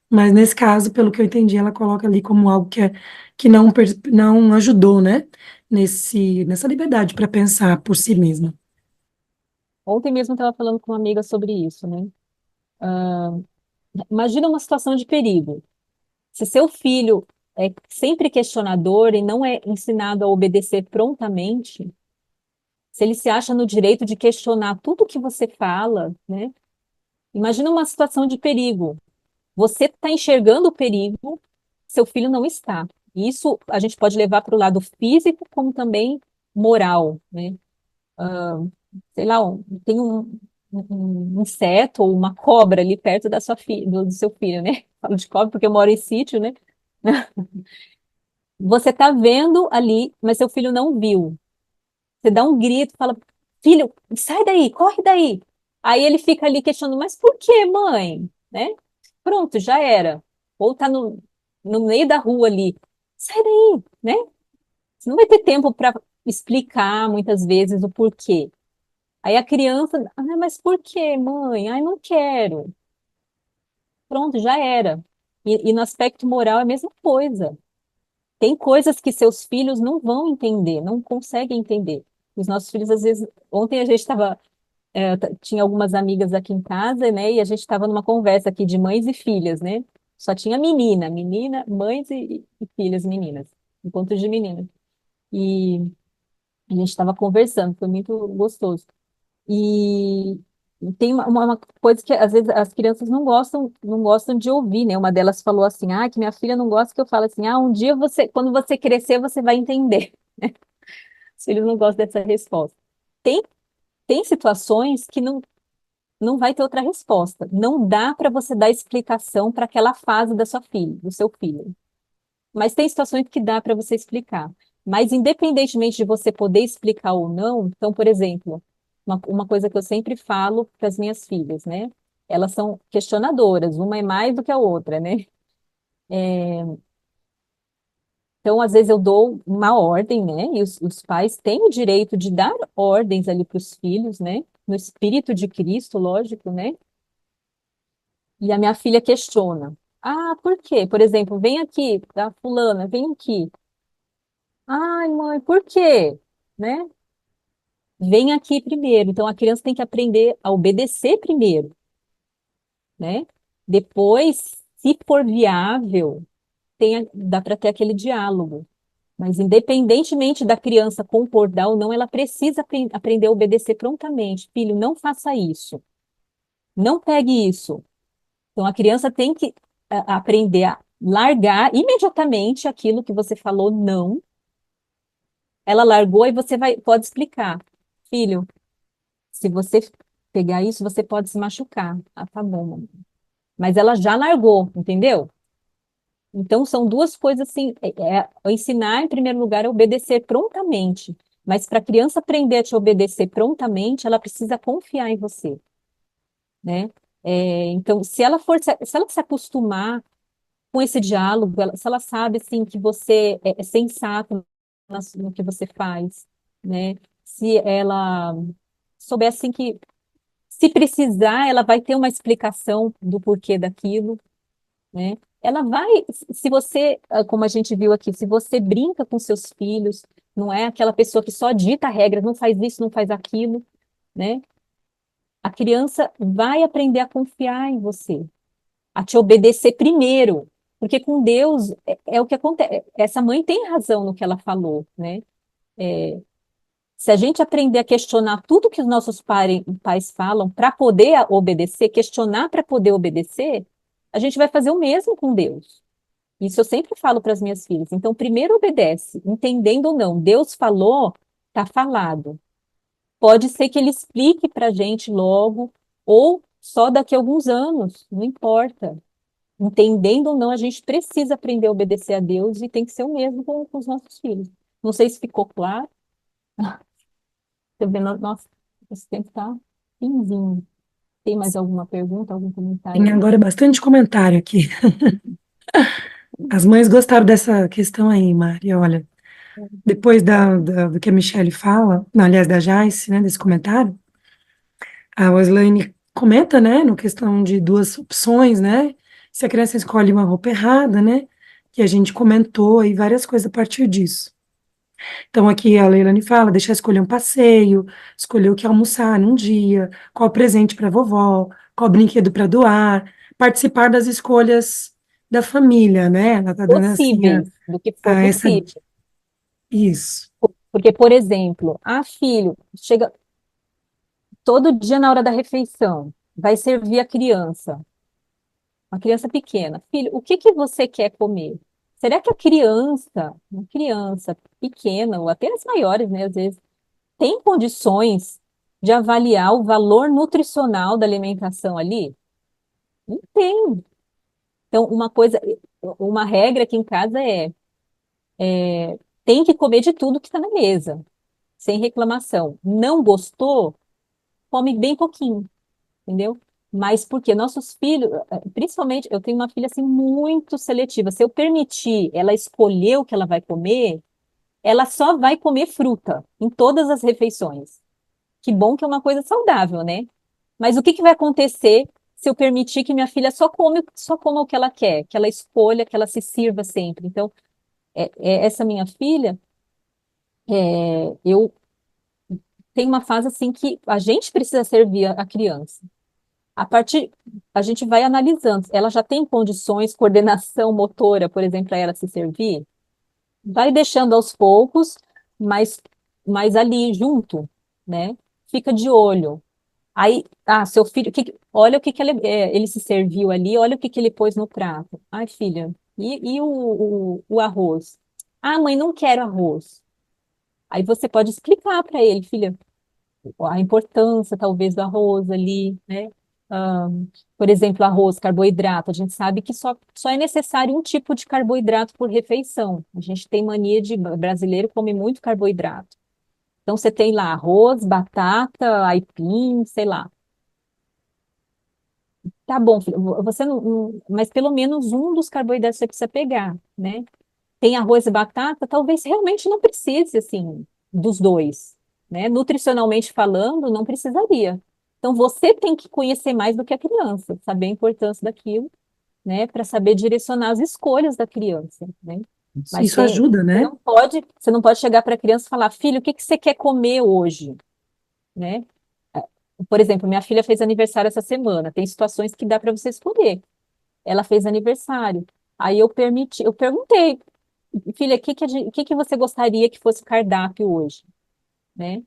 Mas nesse caso, pelo que eu entendi, ela coloca ali como algo que não, não ajudou, né? Nessa liberdade para pensar por si mesma. Ontem mesmo eu estava falando com uma amiga sobre isso, né? Imagina uma situação de perigo. Se seu filho é sempre questionador e não é ensinado a obedecer prontamente, se ele se acha no direito de questionar tudo que você fala, né? Imagina uma situação de perigo. Você está enxergando o perigo, seu filho não está. E isso a gente pode levar para o lado físico, como também moral, né? Sei lá, tem um inseto ou uma cobra ali perto da sua do seu filho, né? Falo de cobra porque eu moro em sítio, né? Você está vendo ali, mas seu filho não viu. Você dá um grito, fala, filho, sai daí, corre daí. Aí ele fica ali questionando, mas por que, mãe? Né? Pronto, já era. Ou tá no meio da rua ali, sai daí, né? Você não vai ter tempo para explicar muitas vezes o porquê. Aí a criança, mas por quê, mãe? Ai, não quero. Pronto, já era. E no aspecto moral é a mesma coisa. Tem coisas que seus filhos não vão entender, não conseguem entender. Os nossos filhos, às vezes, ontem a gente estava, tinha algumas amigas aqui em casa, né? E a gente estava numa conversa aqui de mães e filhas, né? Só tinha menina, mães e filhas meninas, encontros de meninas. E a gente estava conversando, foi muito gostoso. E tem uma coisa que às vezes as crianças não gostam de ouvir, né? Uma delas falou assim, que minha filha não gosta que eu fale assim, um dia você, quando você crescer, você vai entender. Os filhos não gostam dessa resposta. Tem, tem situações que não vai ter outra resposta. Não dá para você dar explicação para aquela fase da sua filha, do seu filho. Mas tem situações que dá para você explicar. Mas independentemente de você poder explicar ou não, então, por exemplo, uma coisa que eu sempre falo para as minhas filhas, né? Elas são questionadoras, uma é mais do que a outra, né? Então, às vezes eu dou uma ordem, né? E os pais têm o direito de dar ordens ali para os filhos, né? No espírito de Cristo, lógico, né? E a minha filha questiona. Por quê? Por exemplo, vem aqui, tá? Fulana, vem aqui. Ai, mãe, por quê? Né? Vem aqui primeiro. Então, a criança tem que aprender a obedecer primeiro, né? Depois, se for viável, dá para ter aquele diálogo. Mas, independentemente da criança concordar ou não, ela precisa aprender a obedecer prontamente. Filho, não faça isso. Não pegue isso. Então, a criança tem que aprender a largar imediatamente aquilo que você falou não. Ela largou e você pode explicar. Filho, se você pegar isso, você pode se machucar. Tá bom, mamãe. Mas ela já largou, entendeu? Então, são duas coisas assim. Ensinar, em primeiro lugar, é obedecer prontamente. Mas para a criança aprender a te obedecer prontamente, ela precisa confiar em você, né? Então, se ela se acostumar com esse diálogo, se ela sabe assim que você é sensato no que você faz, né? Se ela souber assim que se precisar, ela vai ter uma explicação do porquê daquilo, né? Ela vai, se você, como a gente viu aqui, se você brinca com seus filhos, não é aquela pessoa que só dita regras, não faz isso, não faz aquilo, né? A criança vai aprender a confiar em você, a te obedecer primeiro, porque com Deus é o que acontece. Essa mãe tem razão no que ela falou, né? Se a gente aprender a questionar tudo que os nossos pais falam para poder obedecer, questionar para poder obedecer, a gente vai fazer o mesmo com Deus. Isso eu sempre falo para as minhas filhas. Então, primeiro obedece, entendendo ou não. Deus falou, está falado. Pode ser que ele explique para a gente logo, ou só daqui a alguns anos, não importa, entendendo ou não, a gente precisa aprender a obedecer a Deus e tem que ser o mesmo com os nossos filhos. Não sei se ficou claro. Tô vendo, nossa, esse tempo tá finzinho. Tem mais alguma pergunta, algum comentário Tem aí? agora bastante comentário aqui. As mães gostaram dessa questão aí, Mari. Olha, depois do que a Michelle fala, não, aliás, da Jaice, né, desse comentário, a Weslaine comenta, né, no questão de duas opções, né, se a criança escolhe uma roupa errada, né, que a gente comentou aí várias coisas a partir disso. Então, aqui a Leilani fala, deixar escolher um passeio, escolher o que almoçar num dia, qual presente para vovó, qual brinquedo para doar, participar das escolhas da família, né? Ela tá dando assim, Possíveis, do que for essa, possível. isso, Porque, por exemplo, filho, chega todo dia na hora da refeição, vai servir a criança, uma criança pequena. Filho, o que que você quer comer? Será que a criança, uma criança pequena, ou até as maiores, né, às vezes, tem condições de avaliar o valor nutricional da alimentação ali? Não tem. Então, uma regra aqui em casa tem que comer de tudo que está na mesa, sem reclamação. Não gostou? Come bem pouquinho, entendeu? Mas porque nossos filhos, principalmente, eu tenho uma filha assim muito seletiva. Se eu permitir ela escolher o que ela vai comer, ela só vai comer fruta em todas as refeições. Que bom que é uma coisa saudável, né? Mas o que que vai acontecer se eu permitir que minha filha só coma o que ela quer, que ela escolha, que ela se sirva sempre? Então, essa minha filha, eu tenho uma fase assim que a gente precisa servir a criança. A partir, a gente vai analisando. Ela já tem condições, coordenação motora, por exemplo, para ela se servir? Vai deixando aos poucos, mas, mas ali junto, né? Fica de olho. Aí, seu filho, olha o que que ele se serviu ali, olha o que que ele pôs no prato. Ai, filha, e o arroz? Ah, mãe, não quero arroz. Aí você pode explicar para ele, filha, a importância talvez do arroz ali, né? Ah, por exemplo, arroz, carboidrato. A gente sabe que só é necessário um tipo de carboidrato por refeição. A gente tem mania de brasileiro come muito carboidrato. Então você tem lá arroz, batata, aipim, sei lá. Tá bom, filho, você mas pelo menos um dos carboidratos você precisa pegar, né? Tem arroz e batata, talvez realmente não precise, assim, dos dois, né? Nutricionalmente falando, não precisaria. Então, você tem que conhecer mais do que a criança, saber a importância daquilo, né? Para saber direcionar as escolhas da criança, né? Mas isso ajuda, né? você não pode chegar para a criança e falar, filho, o que que você quer comer hoje, né? Por exemplo, minha filha fez aniversário essa semana. Tem situações que dá para você escolher. Ela fez aniversário. Aí eu perguntei, filha, o que que você gostaria que fosse o cardápio hoje, né?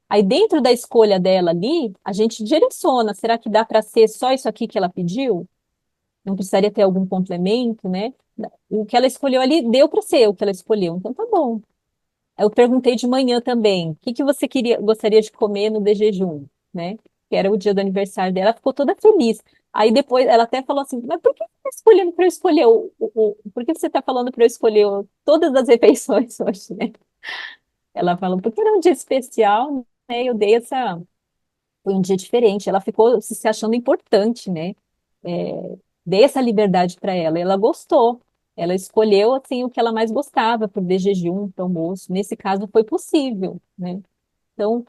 Aí dentro da escolha dela ali, a gente direciona. Será que dá para ser só isso aqui que ela pediu? Não precisaria ter algum complemento, né? O que ela escolheu ali deu para ser o que ela escolheu. Então tá bom. Aí eu perguntei de manhã também, o que que você gostaria de comer no de jejum, né? Que era o dia do aniversário dela, ela ficou toda feliz. Aí depois ela até falou assim, mas por que você está escolhendo para eu escolher por que você está falando para eu escolher todas as refeições hoje, né? Ela falou, porque era um dia especial, né? Eu dei foi um dia diferente. Ela ficou se achando importante, né? Dei essa liberdade para ela, e ela gostou. Ela escolheu assim o que ela mais gostava para o de jejum, para o almoço. Nesse caso foi possível, né? Então,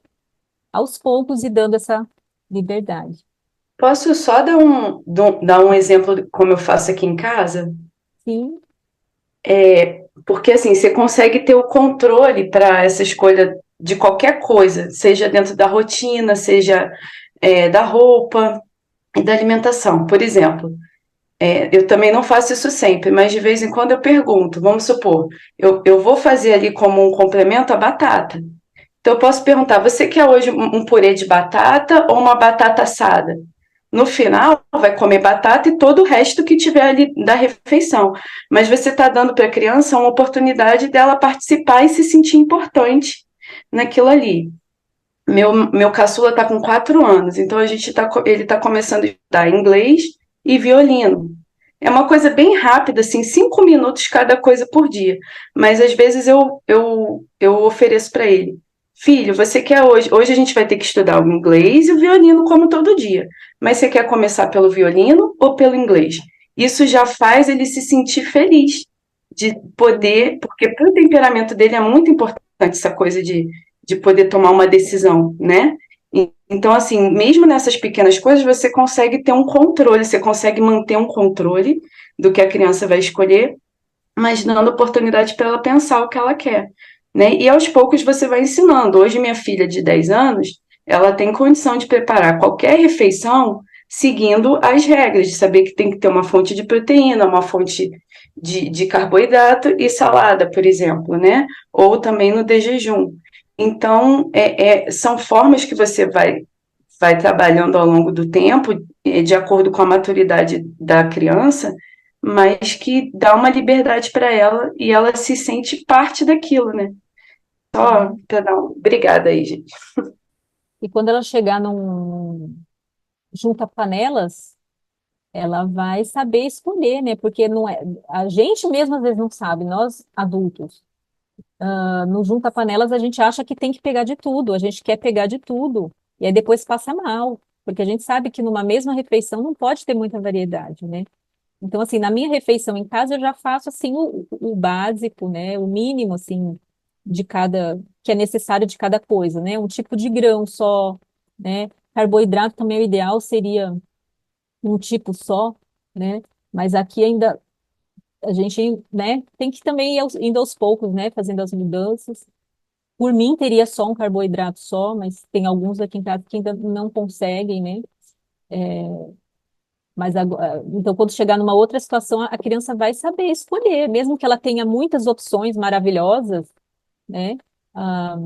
aos poucos e dando essa liberdade. Posso só dar um exemplo de como eu faço aqui em casa? Sim, Porque assim, você consegue ter o controle para essa escolha de qualquer coisa, seja dentro da rotina, seja da roupa e da alimentação. Por exemplo, eu também não faço isso sempre, mas de vez em quando eu pergunto, vamos supor, eu vou fazer ali como um complemento a batata. Então eu posso perguntar, você quer hoje um purê de batata ou uma batata assada? No final, vai comer batata e todo o resto que tiver ali da refeição. Mas você está dando para a criança uma oportunidade dela participar e se sentir importante naquilo ali. Meu caçula está com 4 anos, então ele está começando a estudar inglês e violino. É uma coisa bem rápida, assim, 5 minutos cada coisa por dia. Mas às vezes eu ofereço para ele: filho, você quer hoje? Hoje a gente vai ter que estudar o inglês e o violino como todo dia. Mas você quer começar pelo violino ou pelo inglês? Isso já faz ele se sentir feliz de poder, porque para o temperamento dele é muito importante essa coisa de poder tomar uma decisão, né? Então, assim, mesmo nessas pequenas coisas, você consegue ter um controle, você consegue manter um controle do que a criança vai escolher, mas dando oportunidade para ela pensar o que ela quer, né? E aos poucos você vai ensinando. Hoje, minha filha de 10 anos, ela tem condição de preparar qualquer refeição seguindo as regras, de saber que tem que ter uma fonte de proteína, uma fonte de carboidrato e salada, por exemplo, né? Ou também no de jejum. Então, são formas que você vai trabalhando ao longo do tempo, de acordo com a maturidade da criança, mas que dá uma liberdade para ela e ela se sente parte daquilo, né? Só Sim. para dar obrigada aí, gente. E quando ela chegar num junta panelas, ela vai saber escolher, né? Porque não é, a gente mesmo às vezes não sabe, nós adultos. No junta panelas a gente acha que tem que pegar de tudo, a gente quer pegar de tudo e aí depois passa mal, porque a gente sabe que numa mesma refeição não pode ter muita variedade, né? Então, assim, na minha refeição em casa eu já faço assim o básico, né? O mínimo assim de cada que é necessário de cada coisa, né? Um tipo de grão só, né? Carboidrato também o ideal seria um tipo só, né? Mas aqui ainda a gente, né, tem que também ir indo aos poucos, né, fazendo as mudanças. Por mim teria só um carboidrato só, mas tem alguns aqui em casa que ainda não conseguem, né? Mas agora, então quando chegar numa outra situação, a criança vai saber escolher, mesmo que ela tenha muitas opções maravilhosas, né? Ah,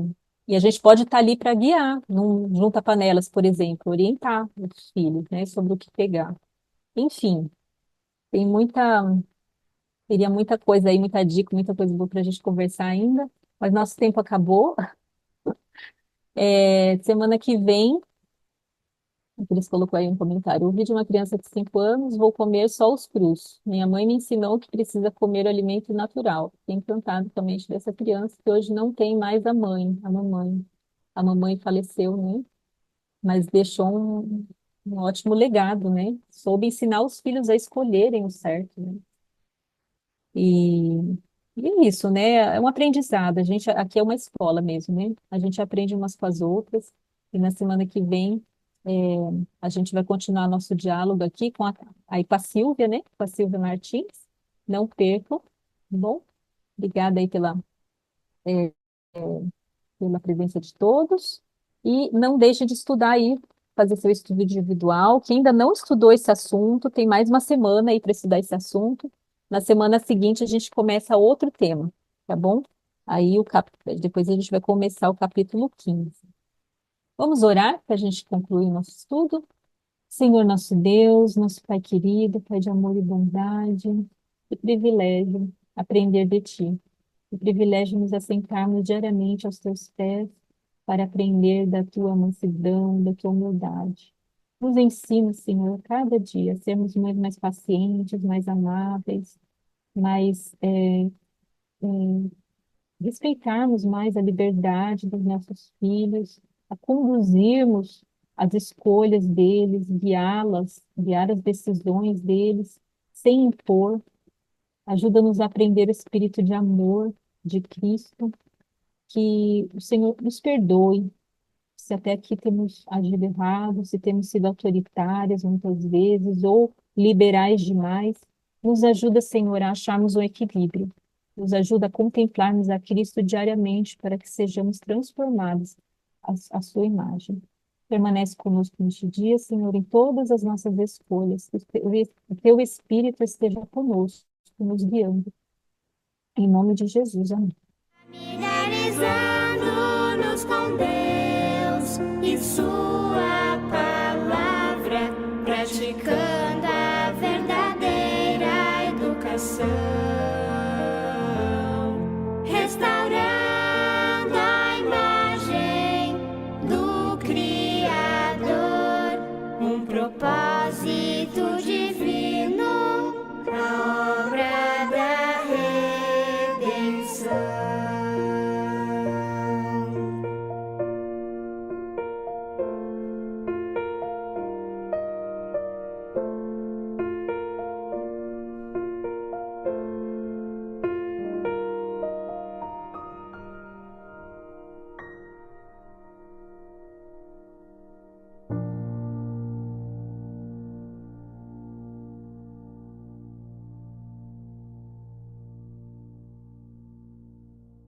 e a gente pode estar ali para guiar, num junta-panelas, por exemplo, orientar os filhos, né, sobre o que pegar. Enfim, tem muita teria muita coisa aí, muita dica, muita coisa boa para a gente conversar ainda, mas nosso tempo acabou. Semana que vem, a Cris colocou aí um comentário. Ouvi de uma criança de 5 anos, vou comer só os crus. Minha mãe me ensinou que precisa comer alimento natural. Fiquei encantado com a mente dessa criança, que hoje não tem mais a mãe, a mamãe. A mamãe faleceu, né? Mas deixou um ótimo legado, né? Soube ensinar os filhos a escolherem o certo, né? E, e é isso, né? É um aprendizado. A gente aqui é uma escola mesmo, né? A gente aprende umas com as outras. E na semana que vem é, a gente vai continuar nosso diálogo aqui aí com a Silvia, né? Com a Silvia Martins. Não percam, tá bom? Obrigada aí é, pela presença de todos. E não deixe de estudar aí, fazer seu estudo individual. Quem ainda não estudou esse assunto, tem mais uma semana aí para estudar esse assunto. Na semana seguinte, a gente começa outro tema, tá bom? Aí depois a gente vai começar o capítulo 15. Vamos orar para a gente concluir o nosso estudo? Senhor nosso Deus, nosso Pai querido, Pai de amor e bondade, que privilégio aprender de Ti. Que privilégio nos assentarmos diariamente aos Teus pés para aprender da Tua mansidão, da Tua humildade. Nos ensina, Senhor, cada dia a sermos mais pacientes, mais amáveis, mais respeitarmos mais a liberdade dos nossos filhos, a conduzirmos as escolhas deles, guiar as decisões deles, sem impor. Ajuda-nos a aprender o espírito de amor de Cristo, que o Senhor nos perdoe se até aqui temos agido errado, se temos sido autoritárias muitas vezes ou liberais demais. Nos ajuda, Senhor, a acharmos um equilíbrio. Nos ajuda a contemplarmos a Cristo diariamente para que sejamos transformados à sua imagem. Permanece conosco neste dia, Senhor, em todas as nossas escolhas. Que o teu Espírito esteja conosco, nos guiando. Em nome de Jesus, amém. Familiarizando-nos com Deus e sua